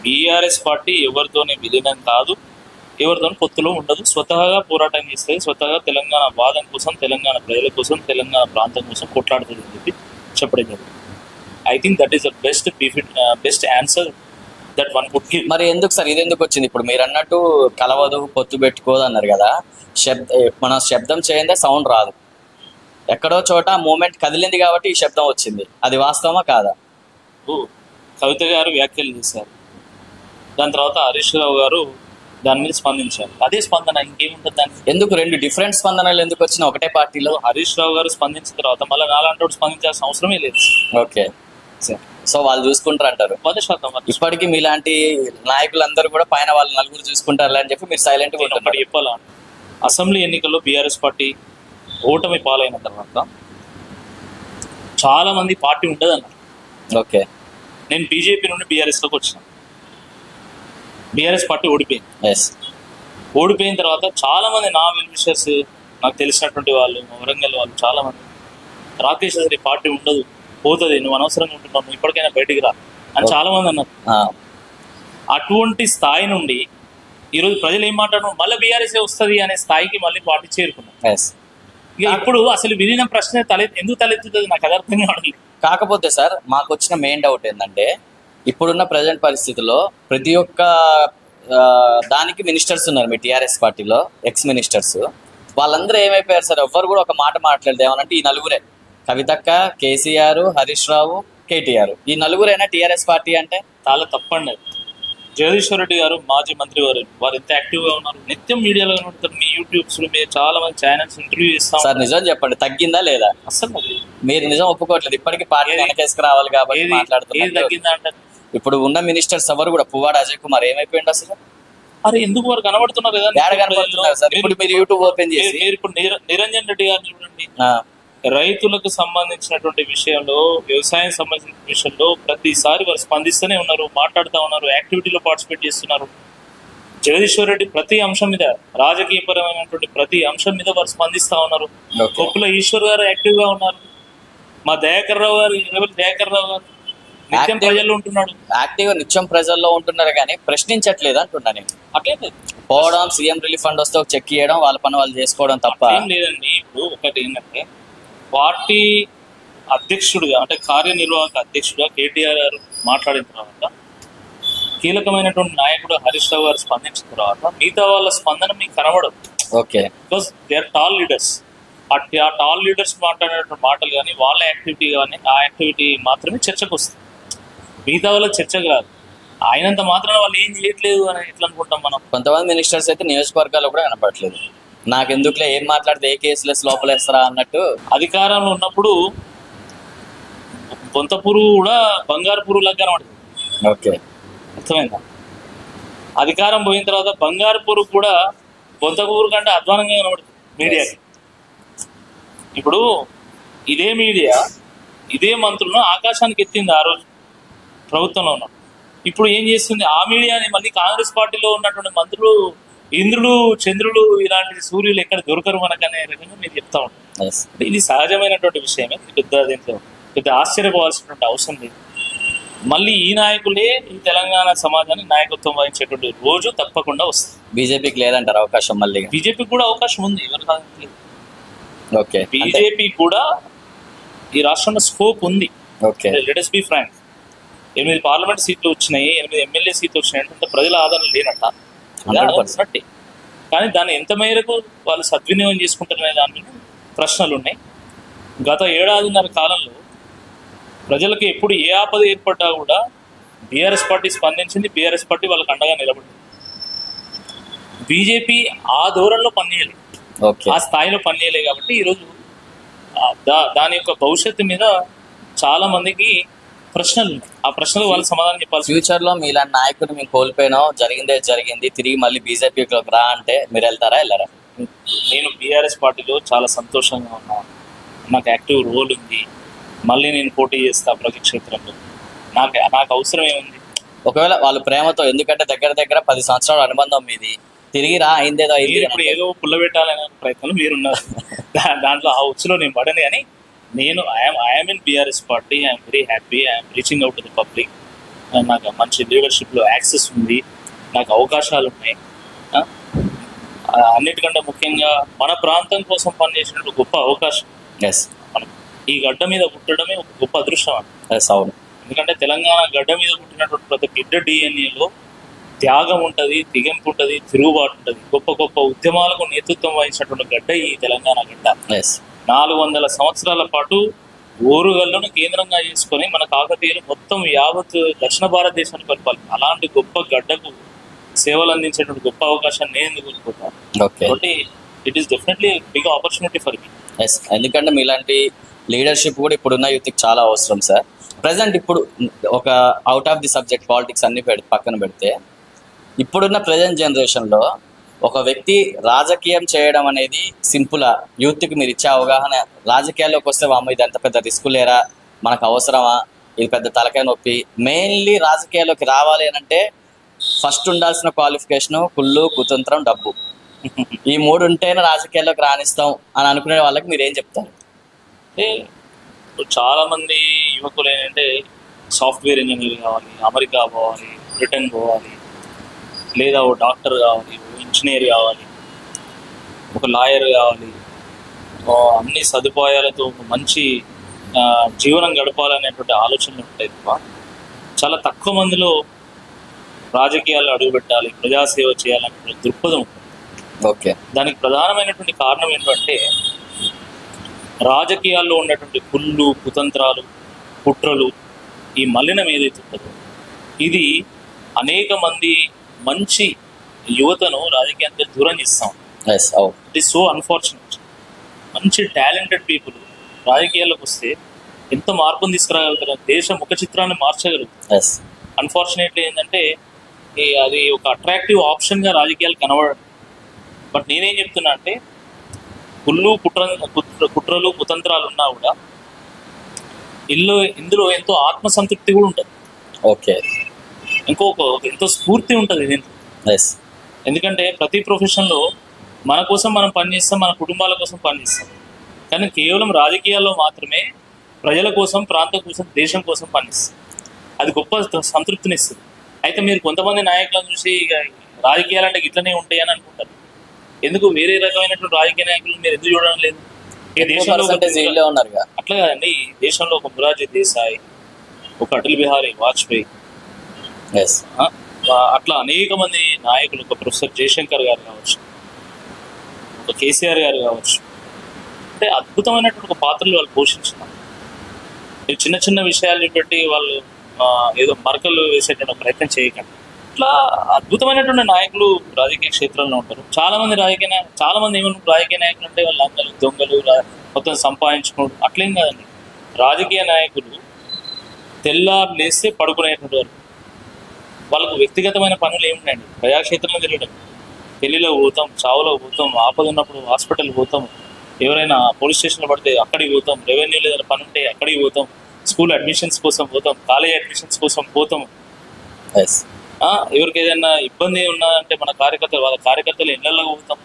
బీఆర్ఎస్ పార్టీ ఎవరితోనే విలీనం కాదు, ఎవరితోనూ పొత్తులో ఉండదు, స్వతహాగా పోరాటం చేస్తుంది, స్వతహాగా తెలంగాణ వాదం కోసం, తెలంగాణ ప్రజల కోసం, తెలంగాణ ప్రాంతం కోసం కొట్లాడుతుంది అని చెప్పి చెప్పడం జరిగింది. I think that is the best answer that one could give. మరి ఎందుకు సార్ ఇది ఎందుకు వచ్చింది? ఇప్పుడు మీరు అన్నట్టు కలవదు, పొత్తు పెట్టుకోదు అన్నారు కదా. మన శబ్దం చేయందే సౌండ్ రాదు. ఎక్కడో చోట మూమెంట్ కదిలింది కాబట్టి ఈ శబ్దం వచ్చింది. అది వాస్తవమా కాదా? కవిత గారు వ్యాఖ్యలు చేశారు, దాని తర్వాత హరీష్ రావు గారు దాని మీద స్పందించారు. అదే స్పందన, ఇంకేముంటుంది దాన్ని? ఎందుకు 2 డిఫరెంట్ స్పందనలు ఎందుకు వచ్చినా ఒకటే పార్టీలో? హరీష్ రావు గారు స్పందించిన తర్వాత మళ్ళీ నాలాంటి స్పందించాల్సిన అవసరమే లేదు. ఓకే, సో వాళ్ళు చూసుకుంటారు అంటారు. 100%. ఇప్పటికీ మీలాంటి నాయకులందరూ కూడా పైన వాళ్ళు నలుగురు చూసుకుంటారు అని చెప్పి మీరు సైలెంట్ గా ఒకటి చెప్పాలా, అసెంబ్లీ ఎన్నికల్లో బీఆర్ఎస్ పార్టీ ఓటమి పాలైన తర్వాత చాలా మంది పార్టీ ఉండదన్నారు. ఓకే, నేను బీజేపీ నుండి బీఆర్ఎస్లోకి వచ్చిన. బీఆర్ఎస్ పార్టీ ఓడిపోయింది. ఎస్. ఓడిపోయిన తర్వాత చాలా మంది నా వెల్ విషర్స్, నాకు తెలిసినటువంటి వాళ్ళు, మా వరంగల్ వాళ్ళు చాలా మంది, రాకేష్ అసలు ఈ పార్టీ ఉండదు, పోతుంది, నువ్వు అనవసరంగా ఉంటున్నావు, నువ్వు ఇప్పటికైనా బయటికి రా అని చాలా మంది అన్నారు. అటువంటి స్థాయి నుండి ఈరోజు ప్రజలు ఏం మాట్లాడడం, మళ్ళీ బీఆర్ఎస్ వస్తుంది అనే స్థాయికి మళ్ళీ పార్టీ చేరుకున్నారు. ఇక ఇప్పుడు అసలు విలీనం ప్రశ్న ఎందుకు తలెత్తుతుంది నాకు అది అర్థం కావట్లేదు. కాకపోతే సార్ మాకు వచ్చిన మెయిన్ డౌట్ ఏంటంటే ఇప్పుడున్న ప్రజెంట్ పరిస్థితుల్లో ప్రతి ఒక్క దానికి మినిస్టర్స్ ఉన్నారు మీ టీఆర్ఎస్ పార్టీలో, ఎక్స్ మినిస్టర్స్. వాళ్ళందరూ ఏమైపోయారు సార్, ఎవ్వరు కూడా ఒక మాట మాట్లాడలేదు. ఏమనంటే ఈ నలుగురే, కవితక్క, కేసీఆర్, హరీష్ రావు, కేటీఆర్, ఈ నలుగురైనా టీఆర్ఎస్ పార్టీ అంటే చాలా తప్పండి. జగదీశ్వర్ రెడ్డి గారు మాజీ మంత్రి వారు ఎంత యాక్టివ్ గా ఉన్నారు, నిత్యం మీడియాలో కనబడతారు. మీ యూట్యూబ్స్ లో మీరు చాలా మంది ఛానల్స్ ఇంటర్వ్యూ ఇస్తాం. సార్ నిజం చెప్పండి, తగ్గిందా లేదా? అసలు మీరు నిజం ఒప్పుకోవట్లేదు. ఇప్పటికీ పార్టీ వెనకేసుకు రావాలి కాబట్టి మాట్లాడుతున్నారు. తగ్గిందా అంటే ఇప్పుడు ఉన్న మినిస్టర్స్ ఎవరు కూడా, పువ్వాడ అజయ్ కుమార్ ఏమైపోయింది అసలు? అరే ఎందుకు వారు కనబడుతున్నారు కదా, ఏడ కనబడుతున్నారు సార్? ఇప్పుడు మీరు యూట్యూబ్ ఓపెన్ చేసి మీరు ఇప్పుడు నిరంజన్ రెడ్డి గారిని చూడండి, రైతులకు సంబంధించినటువంటి విషయంలో, వ్యవసాయం సంబంధించిన విషయంలో ప్రతిసారి వారు స్పందిస్తూనే ఉన్నారు, మాట్లాడుతూ ఉన్నారు, యాక్టివిటీలో పార్టిసిపేట్ చేస్తున్నారు. జగదీశ్వర్ రెడ్డి ప్రతి అంశం మీద, రాజకీయపరమైనటువంటి ప్రతి అంశం మీద వారు స్పందిస్తూ ఉన్నారు. కొప్పుల ఈశ్వర్ గారు యాక్టివ్ గా ఉన్నారు. మా దయాకర్ రావు గారు నిత్యం ప్రజల్లో ఉంటున్నాడు. యాక్టివ్ గా నిత్యం ప్రజల్లో ఉంటున్నారు కానీ ప్రశ్నించట్లేదు అంటున్నా నేను. అట్లే పోవడం, సీఎం రిలీఫ్ ఫండ్ వస్తే చెక్ చేయడం, వాళ్ళ పని వాళ్ళు చేసుకోవడం తప్ప ఏం లేదండి. ఇప్పుడు ఒకటి ఏంటంటే పార్టీ అధ్యక్షుడిగా, అంటే కార్యనిర్వాహక అధ్యక్షుడిగా కేటీఆర్ గారు మాట్లాడిన తర్వాత, కీలకమైనటువంటి నాయకుడు హరీష్ రావు గారు స్పందించిన తర్వాత మిగతా వాళ్ళ స్పందన మీకు కనబడదు. Okay, because they are tall leaders. ఆ టాల్ లీడర్స్ మాట్లాడేటువంటి మాటలు కానీ, వాళ్ళ యాక్టివిటీ కానీ, ఆ యాక్టివిటీ మాత్రమే చర్చకు వస్తుంది. మిగతా వాళ్ళ చర్చ కాదు. ఆయనంత మాత్రం వాళ్ళు ఏం చేయట్లేదు అని ఎట్లా అనుకుంటాం మనం? కొంతమంది మినిస్టర్స్ అయితే నియోజకవర్గాల్లో కూడా కనపడట్లేదు. నాకెందుకులే, ఏం మాట్లాడితే ఏ కేసులెస్ లోపలేస్తారా అన్నట్టు. అధికారంలో ఉన్నప్పుడు బొంత పురుగు కూడా బంగారు పురుగులాగా కనబడుతుంది. ఓకే, అర్థమైందా? అధికారం పోయిన తర్వాత బంగారు పురుగు కూడా బొంత పురుగు కంటే అధ్వానంగా కనబడుతుంది మీడియాకి. ఇప్పుడు ఇదే మీడియా, ఇదే మంత్రులను ఆకాశానికి ఎత్తింది ఆ రోజు ప్రభుత్వంలో ఉన్నాడు. ఇప్పుడు ఏం చేస్తుంది? ఆ మీడియాని మళ్ళీ కాంగ్రెస్ పార్టీలో ఉన్నటువంటి మంత్రులు ఇంద్రులు, చంద్రులు, ఇలాంటి సూర్యులు ఎక్కడ దొరకరు మనకనే రకంగా మీరు చెప్తా ఉంటారు. ఇది సహజమైనటువంటి విషయమే, దీంట్లో పెద్ద ఆశ్చర్యపోవాల్సినటువంటి అవసరం లేదు. మళ్ళీ ఈ నాయకులే ఈ తెలంగాణ సమాజాన్ని నాయకత్వం వహించేటువంటి రోజు తప్పకుండా వస్తుంది. బీజేపీకి లేదంటారు అవకాశం? మళ్ళీ బీజేపీకి కూడా అవకాశం ఉంది. ఎవరు కాదు, ఓకే, బీజేపీ కూడా ఈ రాష్ట్రంలో స్కోప్ ఉంది. Okay, let us be frank. 8 parliament సీట్లు వచ్చినాయి, 8 ఎమ్మెల్యే సీట్లు వచ్చినాయి అంటే ప్రజల ఆదరణ లేనట్ట, అన్నట్టే. కానీ దాన్ని ఎంత మేరకు వాళ్ళు సద్వినియోగం చేసుకుంటారనే దాని మీద ప్రశ్నలు ఉన్నాయి. గత 7.5 కాలంలో ప్రజలకు ఎప్పుడు ఏ ఆపద ఏర్పడ్డా కూడా బీఆర్ఎస్ పార్టీ స్పందించింది, బీఆర్ఎస్ పార్టీ వాళ్ళకి అండగా నిలబడింది. బీజేపీ ఆ ధోరణిలో పనిచేయలేదు, ఆ స్థాయిలో పనిచేయలేదు. కాబట్టి ఈరోజు దాని యొక్క భవిష్యత్తు మీద చాలా మందికి ప్రశ్నలు ఉన్నాయి. ఆ ప్రశ్నలు వాళ్ళు సమాధానం చెప్పాలి. ఫ్యూచర్ లో మీలాంటి నాయకుడు మేము కోల్పోయినాం, జరిగింది, తిరిగి మళ్ళీ బీజేపీలోకి రా అంటే మీరు వెళ్తారా, వెళ్ళారా? నేను బీఆర్ఎస్ పార్టీలో చాలా సంతోషంగా ఉన్నాను. నాకు యాక్టివ్ రోల్ ఉంది. మళ్ళీ నేను పోటీ చేస్తా ప్రజాక్షేత్రంలో. నాకు అవసరం ఏముంది? ఒకవేళ వాళ్ళు ప్రేమతో, ఎందుకంటే దగ్గర 10 సంవత్సరాల అనుబంధం మీది, తిరిగి రా అయిందేదో అయింది, ఇప్పుడు ఏదో పుల్లబెట్టాలనే ప్రయత్నంలో మీరున్నారు. దాంట్లో ఆ ఉచ్చులో నేను పడను. కానీ నేను I'm in BRS party. I'm very happy. I'm reaching out to the public. నాకు మంచి లీడర్షిప్లో యాక్సెస్ ఉంది, నాకు అవకాశాలు ఉన్నాయి. అన్నిటికంటే ముఖ్యంగా మన ప్రాంతం కోసం పనిచేసినప్పుడు గొప్ప అవకాశం. మనం ఈ గడ్డ మీద పుట్టడమే ఒక గొప్ప అదృష్టం అండి. అవును, ఎందుకంటే తెలంగాణ గడ్డ మీద పుట్టినటువంటి ప్రతి బిడ్డ డిఎన్ఏలో త్యాగం ఉంటుంది, తెగింపు ఉంటుంది, తిరుగుబాటు ఉంటుంది. గొప్ప ఉద్యమాలకు నేతృత్వం వహించినటువంటి గడ్డ ఈ తెలంగాణ గడ్డ. 400 సంవత్సరాల పాటు ఓరుగల్లును కేంద్రంగా చేసుకొని మన కాకతీయులు మొత్తం యావత్ దక్షిణ భారతదేశాన్ని పరిపాలన. అలాంటి గొప్ప గడ్డకు సేవలు అందించేటువంటి గొప్ప అవకాశాన్ని నేను ఎందుకు కోరుకుంటాను. కాబట్టి it is definitely big opportunity for me. ఎందుకంటే మీలాంటి లీడర్షిప్ కూడా ఇప్పుడున్న యూత్కి చాలా అవసరం సార్. ప్రజెంట్ ఇప్పుడు ఒక out of the subject politics అన్ని పక్కన పెడితే, ఇప్పుడున్న ప్రజెంట్ జనరేషన్లో ఒక వ్యక్తి రాజకీయం చేయడం అనేది సింపులా? యూత్కి మీరు ఇచ్చే అవగాహన, రాజకీయాల్లోకి వస్తే వామ్మ ఇది ఎంత పెద్ద రిస్క్ లేరా, మనకు అవసరమా, ఇది పెద్ద తలకాయ నొప్పి. మెయిన్లీ రాజకీయాల్లోకి రావాలి అని అంటే ఫస్ట్ ఉండాల్సిన క్వాలిఫికేషన్ కుళ్ళు, కుతంత్రం, డబ్బు. ఈ 3 ఉంటేనే రాజకీయాల్లోకి రాణిస్తాం అని అనుకునే వాళ్ళకి మీరు ఏం చెప్తారు? అంటే చాలా మంది యువకులు ఏంటంటే సాఫ్ట్వేర్ ఇంజనీర్ కావాలి, అమెరికా పోవాలి, బ్రిటన్ పోవాలి, లేదా ఓ డాక్టర్ కావాలి, ఓ ఇంజనీర్ కావాలి, ఒక లాయర్ కావాలి, అన్ని సదుపాయాలతో ఒక మంచి జీవనం గడపాలనేటువంటి ఆలోచనలు ఉంటాయి తప్ప చాలా తక్కువ మందిలో రాజకీయాల్లో అడుగుపెట్టాలి, ప్రజాసేవ చేయాలనే దృక్పథం ఉంటుంది. ఓకే. దానికి ప్రధానమైనటువంటి కారణం ఏంటంటే రాజకీయాల్లో ఉన్నటువంటి కుళ్ళు, కుతంత్రాలు, కుట్రలు, ఈ మలినం ఏదైతే ఉంటుందో ఇది అనేక మంది మంచి యువతను రాజకీయానికి దూరం చేస్తాం. It is so unfortunate. మంచి టాలెంటెడ్ పీపుల్ రాజకీయాల్లోకి వస్తే ఎంత మార్పును తీసుకురాగలుగుతారు, దేశ ముఖ చిత్రాన్ని మార్చగలుగుతారు. అన్ఫార్చునేట్లీ ఏంటంటే అది ఒక అట్రాక్టివ్ ఆప్షన్గా రాజకీయాలు కనబడదు. బట్ నేనేం చెప్తున్నా అంటే కుట్రలు కుతంత్రాలు ఉన్నా కూడా ఇందులో ఎంతో ఆత్మసంతృప్తి కూడా ఉంటుంది. ఓకే. ఎంతో స్ఫూర్తి ఉంటుంది దీంట్లో. ఎందుకంటే ప్రతి ప్రొఫెషన్లో మన కోసం మనం పనిచేస్తాం, మన కుటుంబాల కోసం పనిచేస్తాం. కానీ కేవలం రాజకీయాల్లో మాత్రమే ప్రజల కోసం, ప్రాంతం కోసం, దేశం కోసం పనిచేస్తాం. అది గొప్ప సంతృప్తిని ఇస్తుంది. అయితే మీరు కొంతమంది నాయకులను చూసి రాజకీయాలంటే ఇట్లనే ఉంటాయి అని అనుకుంటారు. ఎందుకు వేరే రకమైనటువంటి రాజకీయ నాయకులు మీరు ఎందుకు చూడడం లేదు? ఈ దేశంలో అట్లా కదండి. ఈ దేశంలో ఒక మొరార్జీ దేశాయ్, ఒక అటల్ బిహారీ వాజ్పేయి, అట్లా అనేక మంది నాయకులు, ఒక ప్రొఫెసర్ జయశంకర్ గారు కావచ్చు, ఒక కేసీఆర్ గారు కావచ్చు, అంటే అద్భుతమైనటువంటి ఒక పాత్రలు వాళ్ళు పోషించున్నారు. చిన్న చిన్న విషయాలు పెట్టి వాళ్ళు ఏదో మరకలు వేసేటువంటి ప్రయత్నం చేయకండి. ఇట్లా అద్భుతమైనటువంటి నాయకులు రాజకీయ క్షేత్రంలో ఉంటారు. చాలా మంది రాజకీయ నాయకులు అంటే వాళ్ళు అందరూ దొంగలు, మొత్తం సంపాదించుకోవడం అట్లేం కాదండి. రాజకీయ నాయకులు తెల్లారు లేస్తే పడుకునేటువంటి వారు. వాళ్ళకు వ్యక్తిగతమైన పనులు ఏమున్నాయండి? ప్రజాక్షేత్రంలో తిరగడం, పెళ్లిలో పోతాం, చావులో పోతాం, ఆపద ఉన్నప్పుడు హాస్పిటల్ పోతాం, ఎవరైనా పోలీస్ స్టేషన్లో పడితే అక్కడికి పోతాం, రెవెన్యూలో ఏదైనా పని ఉంటే అక్కడికి పోతాం, స్కూల్ అడ్మిషన్స్ కోసం పోతాం, కాలేజ్ అడ్మిషన్స్ కోసం పోతాం. ఎవరికి ఏదైనా ఇబ్బంది ఉన్నదంటే వాళ్ళ కార్యకర్తలు ఇళ్లలో పోతాం,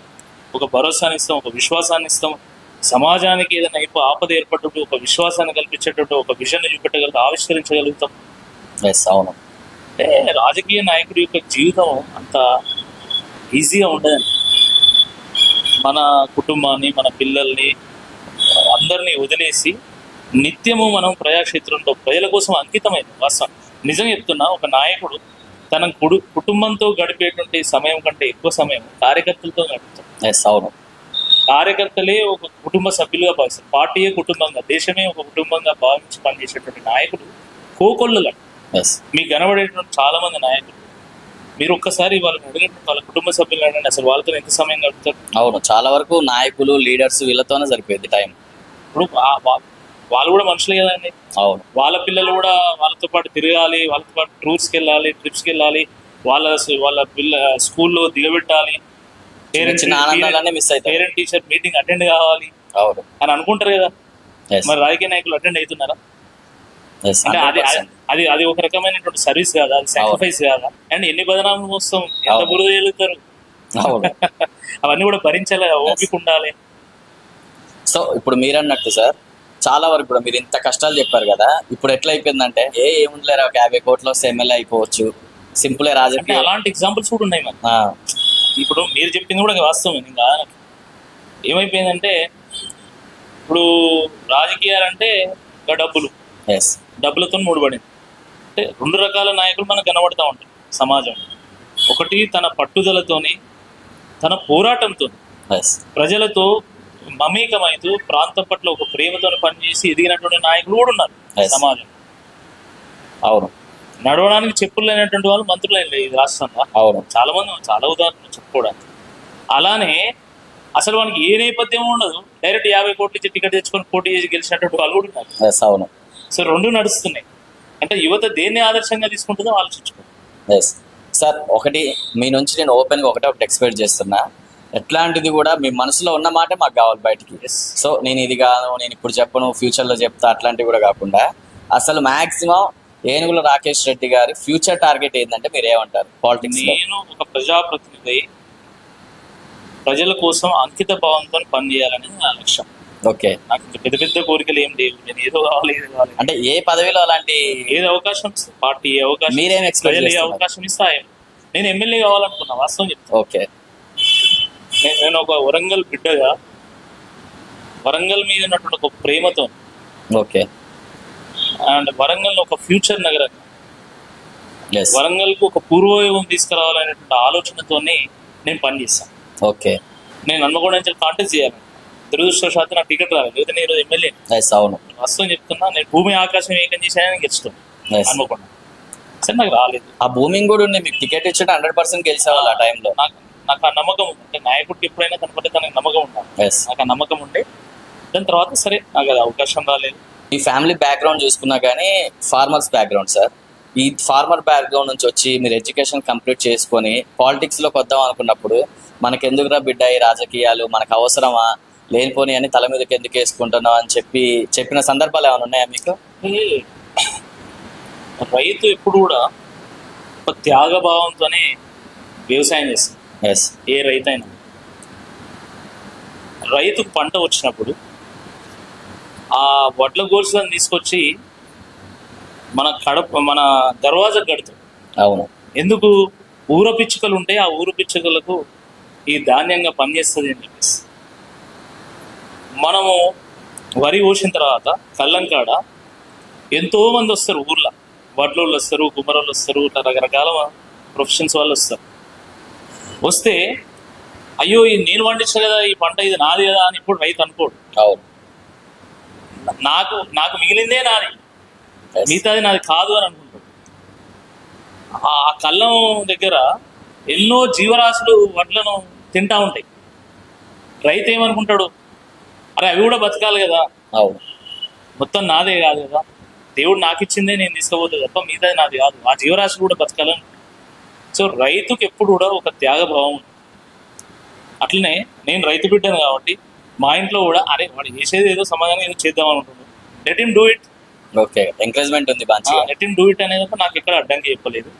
ఒక భరోసాని ఇస్తాం, ఒక విశ్వాసాన్ని ఇస్తాం. సమాజానికి ఏదైనా ఆపద ఏర్పడ్డట్టు ఒక విశ్వాసాన్ని కల్పించేటట్టు ఒక విజన్ చూపెట్టగలుగుతాం, ఆవిష్కరించగలుగుతాం. అవును. అంటే రాజకీయ నాయకుడి యొక్క జీవితం అంత ఈజీగా ఉండదండి. మన కుటుంబాన్ని, మన పిల్లల్ని అందరినీ వదిలేసి నిత్యము మనం ప్రజాక్షేత్రంలో ప్రజల కోసం అంకితమైంది. వాస్తవం నిజం చెప్తున్నా, ఒక నాయకుడు తన కుటుంబంతో గడిపేటువంటి సమయం కంటే ఎక్కువ సమయం కార్యకర్తలతో గడుపుతాం. అవును. కార్యకర్తలే ఒక కుటుంబ సభ్యులుగా భావిస్తారు. పార్టీయే కుటుంబంగా, దేశమే ఒక కుటుంబంగా భావించి పనిచేసేటువంటి నాయకుడు కోకొల్లులు. మీకు కనబడేటువంటి చాలా మంది నాయకులు మీరు ఒక్కసారి వాళ్ళని అడిగినట్టు వాళ్ళ కుటుంబ సభ్యులు అడగండి, అసలు వాళ్ళతో ఎంత సమయం గడుపుతారు? అవును, చాలా వరకు నాయకులు, లీడర్స్ వీళ్ళతోనే సరిపోయింది టైం. ఇప్పుడు వాళ్ళు కూడా మనుషులే కదండి. అవును. వాళ్ళ పిల్లలు కూడా వాళ్ళతో పాటు తిరగాలి, వాళ్ళతో పాటు ట్రిప్స్కి వెళ్ళాలి, వాళ్ళ స్కూల్లో దిగబెట్టాలి, పేరెంట్ టీచర్ మీటింగ్ అటెండ్ కావాలి అని అనుకుంటారు కదా. మరి రాజకీయ నాయకులు అటెండ్ అవుతున్నారా? అంటే అది ఒక రకమైనటువంటి సర్వీస్ కాదా? అది సాక్రిఫైస్ కాదా? అండ్ ఎన్ని బదనాలు మోస్తాం, ఎంత బురద వెళ్తారు, అవన్నీ కూడా భరించాలి, ఓపిక ఉండాలి. సో ఇప్పుడు మీరన్నట్టు సార్, చాలా వరకు కూడా మీరు ఇంత కష్టాలు చెప్పారు కదా, ఇప్పుడు ఎట్లా అయిపోయిందంటే ఏముండలేరు, ఒక 50 కోట్లు వస్తే ఎమ్మెల్యే అయిపోవచ్చు, సింపుల్ రాజకీయ. అలాంటి ఎగ్జాంపుల్స్ కూడా ఉన్నాయి మరి. ఇప్పుడు మీరు చెప్పింది కూడా వాస్తవం. ఇంకా ఏమైపోయిందంటే ఇప్పుడు రాజకీయాలంటే డబ్బులతో ముడిపడింది. అంటే 2 రకాల నాయకులు మనకు కనబడతా ఉంటారు సమాజంలో. ఒకటి తన పట్టుదలతోని, తన పోరాటంతో ప్రజలతో మమేకమైతూ ప్రాంతం పట్ల ఒక ప్రేమతో పనిచేసి ఎదిగినటువంటి నాయకులు కూడా ఉన్నారు సమాజం. అవును. నడవడానికి చెప్పులు లేనటువంటి వాళ్ళు మంత్రులు ఈ రాష్ట్రంలో. అవును. చాలా మంది, చాలా ఉదాహరణలు చెప్పుకోవడానికి. అలానే అసలు వాళ్ళకి ఏ నేపథ్యం ఉండదు, డైరెక్ట్ 50 కోట్లు ఇచ్చి టికెట్ తెచ్చుకొని పోటీ చేసి గెలిచినటువంటి వాళ్ళు కూడా ఉన్నారు. అవును. సో 2 నడుస్తున్నాయి. అంటే యువత దేన్ని ఆదర్శంగా తీసుకుంటుందో ఆలోచించుకోండి. సార్, ఒకటి మీ నుంచి నేను ఓపెన్గా ఒకటి ఎక్స్పెక్ట్ చేస్తున్నా. ఎట్లాంటిది కూడా మీ మనసులో ఉన్న మాట మాకు కావాలి బయటికి. సో నేను ఇది కాదు, నేను ఇప్పుడు చెప్పను, ఫ్యూచర్లో చెప్తా, అట్లాంటివి కూడా కాకుండా అసలు మ్యాక్సిమం ఏనుగుల రాకేష్ రెడ్డి గారి ఫ్యూచర్ టార్గెట్ ఏంటంటే మీరు ఏమంటారు పాలిటిక్స్? నేను ఒక ప్రజాప్రతినిధి, ప్రజల కోసం అంకిత భావంతో పనిచేయాలని నా లక్ష్యం. ఓకే, నాకు ఇంకా పెద్ద పెద్ద కోరికలు ఏం లేవు. నేను ఏదో కావాలి అంటే ఏ పదవిలో అలాంటి ఏది అవకాశం పార్టీ ఏ అవకాశం, మీరేం ఎక్స్పెక్ట్ ప్రజలు ఏ చేస్తున్నారు? అవకాశం ఇస్తాయి. నేను ఎమ్మెల్యే కావాలనుకున్నా, వాస్తవం చెప్తాను. ఓకే, నేను ఒక వరంగల్ బిడ్డగా, వరంగల్ మీద ఉన్నటువంటి ఒక ప్రేమతో, ఓకే, అండ్ వరంగల్ ఒక ఫ్యూచర్ నగరంగా, yes, వరంగల్ కు ఒక పూర్వయోగం తీసుకురావాలనేటువంటి ఆలోచనతోనే నేను పనిచేస్తాను. ఓకే, నేను హన్మకొండ నుంచి కాంటెస్ట్ చేయాలి, దురదృష్టవశాత్తు నాకు టికెట్ రాలేదు. లేదా నేను ఎమ్మెల్యే, yes, అవును, వాస్తవం చెప్తున్నా. నేను భూమి ఆకాశం ఏకం చేశానని గెలుస్తాను yes. హన్మకొండ, సరే నాకు రాలేదు. ఆ భూమింగ్ కూడా ఉంది, మీకు టికెట్ ఇచ్చాడు 100% గెలిచేవాళ్ళు ఆ టైంలో. నాకు ఆ నమ్మకం ఉంది. అంటే నాయకుడికి ఎప్పుడైనా కనపడితే తనకు నమ్మకం ఉండాలి. yes. నాకు ఆ నమ్మకం ఉండే, దాని తర్వాత సరే నాకు అది అవకాశం రాలేదు. ఈ ఫ్యామిలీ బ్యాక్గ్రౌండ్ చూసుకున్నా కానీ ఫార్మర్స్ బ్యాక్గ్రౌండ్ సార్. ఈ ఫార్మర్ బ్యాక్గ్రౌండ్ నుంచి వచ్చి మీరు ఎడ్యుకేషన్ కంప్లీట్ చేసుకొని పాలిటిక్స్లోకి వద్దాం అనుకున్నప్పుడు మనకు ఎందుకురా బిడ్డ ఈ రాజకీయాలు, మనకు అవసరమా, లేనిపోని అని తల మీదకి ఎందుకు వేసుకుంటున్నావు అని చెప్పిన సందర్భాలు ఏమైనా ఉన్నాయా మీకు? రైతు ఎప్పుడు కూడా ఒక త్యాగభావంతోనే వ్యవసాయం చేస్తుంది. ఎస్, ఏ రైతు అయినా. రైతుకు పంట వచ్చినప్పుడు ఆ వడ్ల గోల్సులను తీసుకొచ్చి మన దర్వాజా కడుతుంది. అవును, ఎందుకు? ఊర పిచ్చుకలు ఉంటే ఆ ఊరు పిచ్చుకలకు ఈ ధాన్యంగా పనిచేస్తుంది అని చెప్పేసి. మనము వరి కోసిన తర్వాత కళ్ళంకాడ ఎంతో మంది వస్తారు, ఊర్లో వడ్లోళ్ళు వస్తారు, కుమ్మరోళ్ళు వస్తారు, ఇట్లా రకరకాల ప్రొఫెషన్స్ వాళ్ళు వస్తారు. వస్తే అయ్యో ఇది నేను పండించా కదా, ఈ పంట ఇది నాది కదా అని ఇప్పుడు రైతు అనుకోడు. అవును, నాకు మిగిలిందే నాది, మిగతాది నాది కాదు అని అనుకుంటాడు. ఆ కళ్ళం దగ్గర ఎన్నో జీవరాశులు వడ్లను తింటా ఉంటాయి. రైతు ఏమనుకుంటాడు, అరే అవి కూడా బతకాలి కదా, అవును, మొత్తం నాదే కాదు కదా, దేవుడు నాకు ఇచ్చిందే నేను తీసుకోబోతుంది తప్ప మిగతాది నాది కాదు, ఆ జీవరాశులు కూడా బతకాలని. సో రైతుకి ఎప్పుడు కూడా ఒక త్యాగభావం ఉంది. అట్లనే నేను రైతు బిడ్డను కాబట్టి మా ఇంట్లో కూడా అరే వాడు చేసేది ఏదో సమాధానం ఏదో చేద్దాం అనుకుంటున్నాను, let him do it. Okay, encouragement ఉంది బాగా, లెట్ హిమ్ డూ ఇట్ అనేది నాకు ఎక్కడ అడ్డంకి చెప్పలేదు.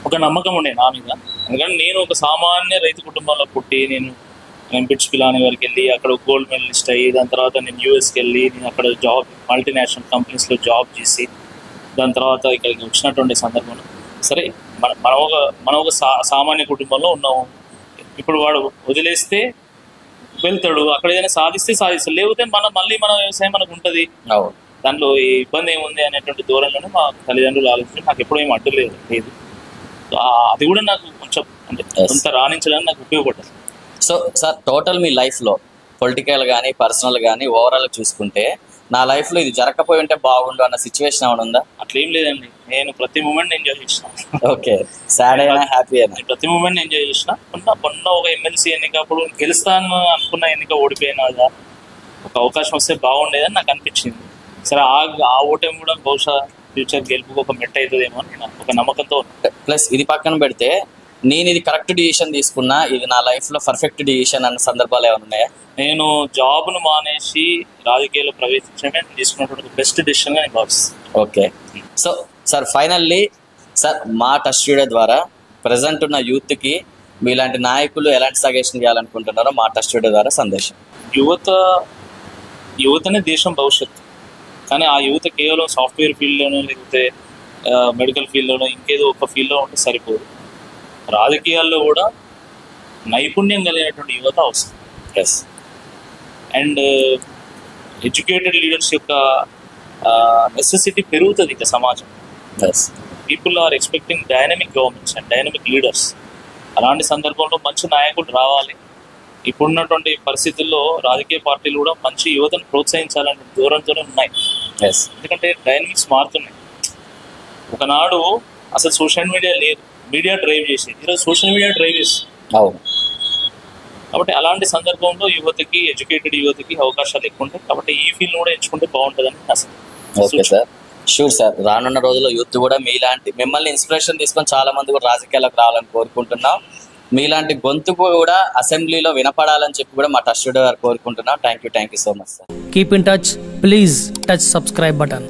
ఒక నమ్మకం ఉండే నా మీద. ఎందుకంటే నేను ఒక సామాన్య రైతు కుటుంబంలో పుట్టి నేను పిట్స్ పిలాని వరకు వెళ్ళి అక్కడ గోల్డ్ మెడలిస్ట్ అయ్యి, దాని తర్వాత నేను యూఎస్కి వెళ్ళి నేను అక్కడ జాబ్ మల్టీనేషనల్ కంపెనీస్లో జాబ్ చేసి, దాని తర్వాత ఇక్కడికి వచ్చినటువంటి సందర్భంలో సరే మనం ఒక సామాన్య కుటుంబంలో ఉన్నాము. ఇప్పుడు వాడు వదిలేస్తే వెళ్తాడు, అక్కడ ఏదైనా సాధిస్తే సాధిస్తాడు, లేకపోతే మళ్ళీ మన వ్యవసాయం మనకు ఉంటుంది, దాంట్లో ఇబ్బంది ఏముంది అనేటువంటి దూరంలోనే మా తల్లిదండ్రులు ఆలోచించి నాకు ఎప్పుడూ ఏం అడ్డు లేదు. అది కూడా నాకు కొంచెం అంటే కొంత రాణించడానికి నాకు ఉపయోగపడ్డది. సో సార్ టోటల్ మీ లైఫ్లో పొలిటికల్ కానీ పర్సనల్ కానీ ఓవరాల్ చూసుకుంటే నా లైఫ్లో ఇది జరగకపోయి ఉంటే బాగుండు అన్న సిచ్యువేషన్ ఏమైనా ఉందా? అట్లేం లేదండి, నేను ప్రతి మూమెంట్ ఎంజాయ్ చేసిన. ఓకే, సాడ్ అయినా హ్యాపీ అయినా ప్రతి మూమెంట్ ఎంజాయ్ చేసిన. మొన్న ఒక ఎమ్మెల్సీ ఎన్నిక అప్పుడు గెలుస్తాను అనుకున్న ఎన్నిక ఓడిపోయినా ఒక అవకాశం వస్తే బాగుండేదని నాకు అనిపించింది. సరే ఆ ఓటమి కూడా బహుశా ఫ్యూచర్ గెలుపుకు ఒక మెట్ అవుతుందేమో అని నేను ఒక నమ్మకంతో. ప్లస్ ఇది పక్కన పెడితే నేను ఇది కరెక్ట్ డిసిషన్ తీసుకున్నా, ఇది నా లైఫ్లో పర్ఫెక్ట్ డిసిషన్ అన్న సందర్భాలు ఏమైనా ఉన్నాయా? నేను జాబ్ను మానేసి రాజకీయాల్లో ప్రవేశించడమే తీసుకున్నటువంటి బెస్ట్ డిసిషన్గా నేను భావిస్తాను. Okay, so sir finally sir మా టచ్ స్టూడియో ద్వారా ప్రజెంట్ ఉన్న యూత్కి మీలాంటి నాయకులు ఎలాంటి సజెషన్ చేయాలనుకుంటున్నారో మా టచ్ స్టూడియో ద్వారా సందేశం. యువతనే దేశం భవిష్యత్తు. కానీ ఆ యువత కేవలం సాఫ్ట్వేర్ ఫీల్డ్లోనో లేకపోతే మెడికల్ ఫీల్డ్లోనో ఇంకేదో ఒక ఫీల్డ్లో ఉంటే సరిపోదు. రాజకీయాల్లో కూడా నైపుణ్యం కలిగినటువంటి యువత అవసరం. ఎస్, అండ్ ఎడ్యుకేటెడ్ లీడర్స్ యొక్క నెసెసిటీ పెరుగుతుంది ఇక సమాజం. Yes, people are expecting dynamic governments and dynamic leaders. అలాంటి సందర్భంలో మంచి నాయకులు రావాలి. ఇప్పుడున్నటువంటి పరిస్థితుల్లో రాజకీయ పార్టీలు కూడా మంచి యువతను ప్రోత్సహించాలనే దూరంతోనే ఉన్నాయి. ఎస్, ఎందుకంటే డైనమిక్స్ మారుతున్నాయి. ఒకనాడు అసలు సోషల్ మీడియా లేదు, మీడియా డ్రైవ్ చేసేది, ఈరోజు సోషల్ మీడియా డ్రైవ్ చేస్తుంది. అవును, కాబట్టి అలాంటి సందర్భంలో యువతకి, ఎడ్యుకేటెడ్ యువతకి అవకాశాలు ఎక్కువ ఉంటాయి. కాబట్టి ఈ ఫీల్డ్ కూడా ఎంచుకుంటే బాగుంటుందని అసలు. Okay sir, sure sir. రానున్న రోజుల్లో యూత్ కూడా మీలాంటి మిమ్మల్ని ఇన్స్పిరేషన్ తీసుకొని చాలా మంది కూడా రాజకీయాలకు రావాలని కోరుకుంటున్నాం. మీలాంటి గొంతుకు కూడా అసెంబ్లీలో వినపడాలని చెప్పి కూడా మా టచ్ స్టూడియో గారు కోరుకుంటున్నాం. Thank you so much sir. Keep in touch. Please touch subscribe button.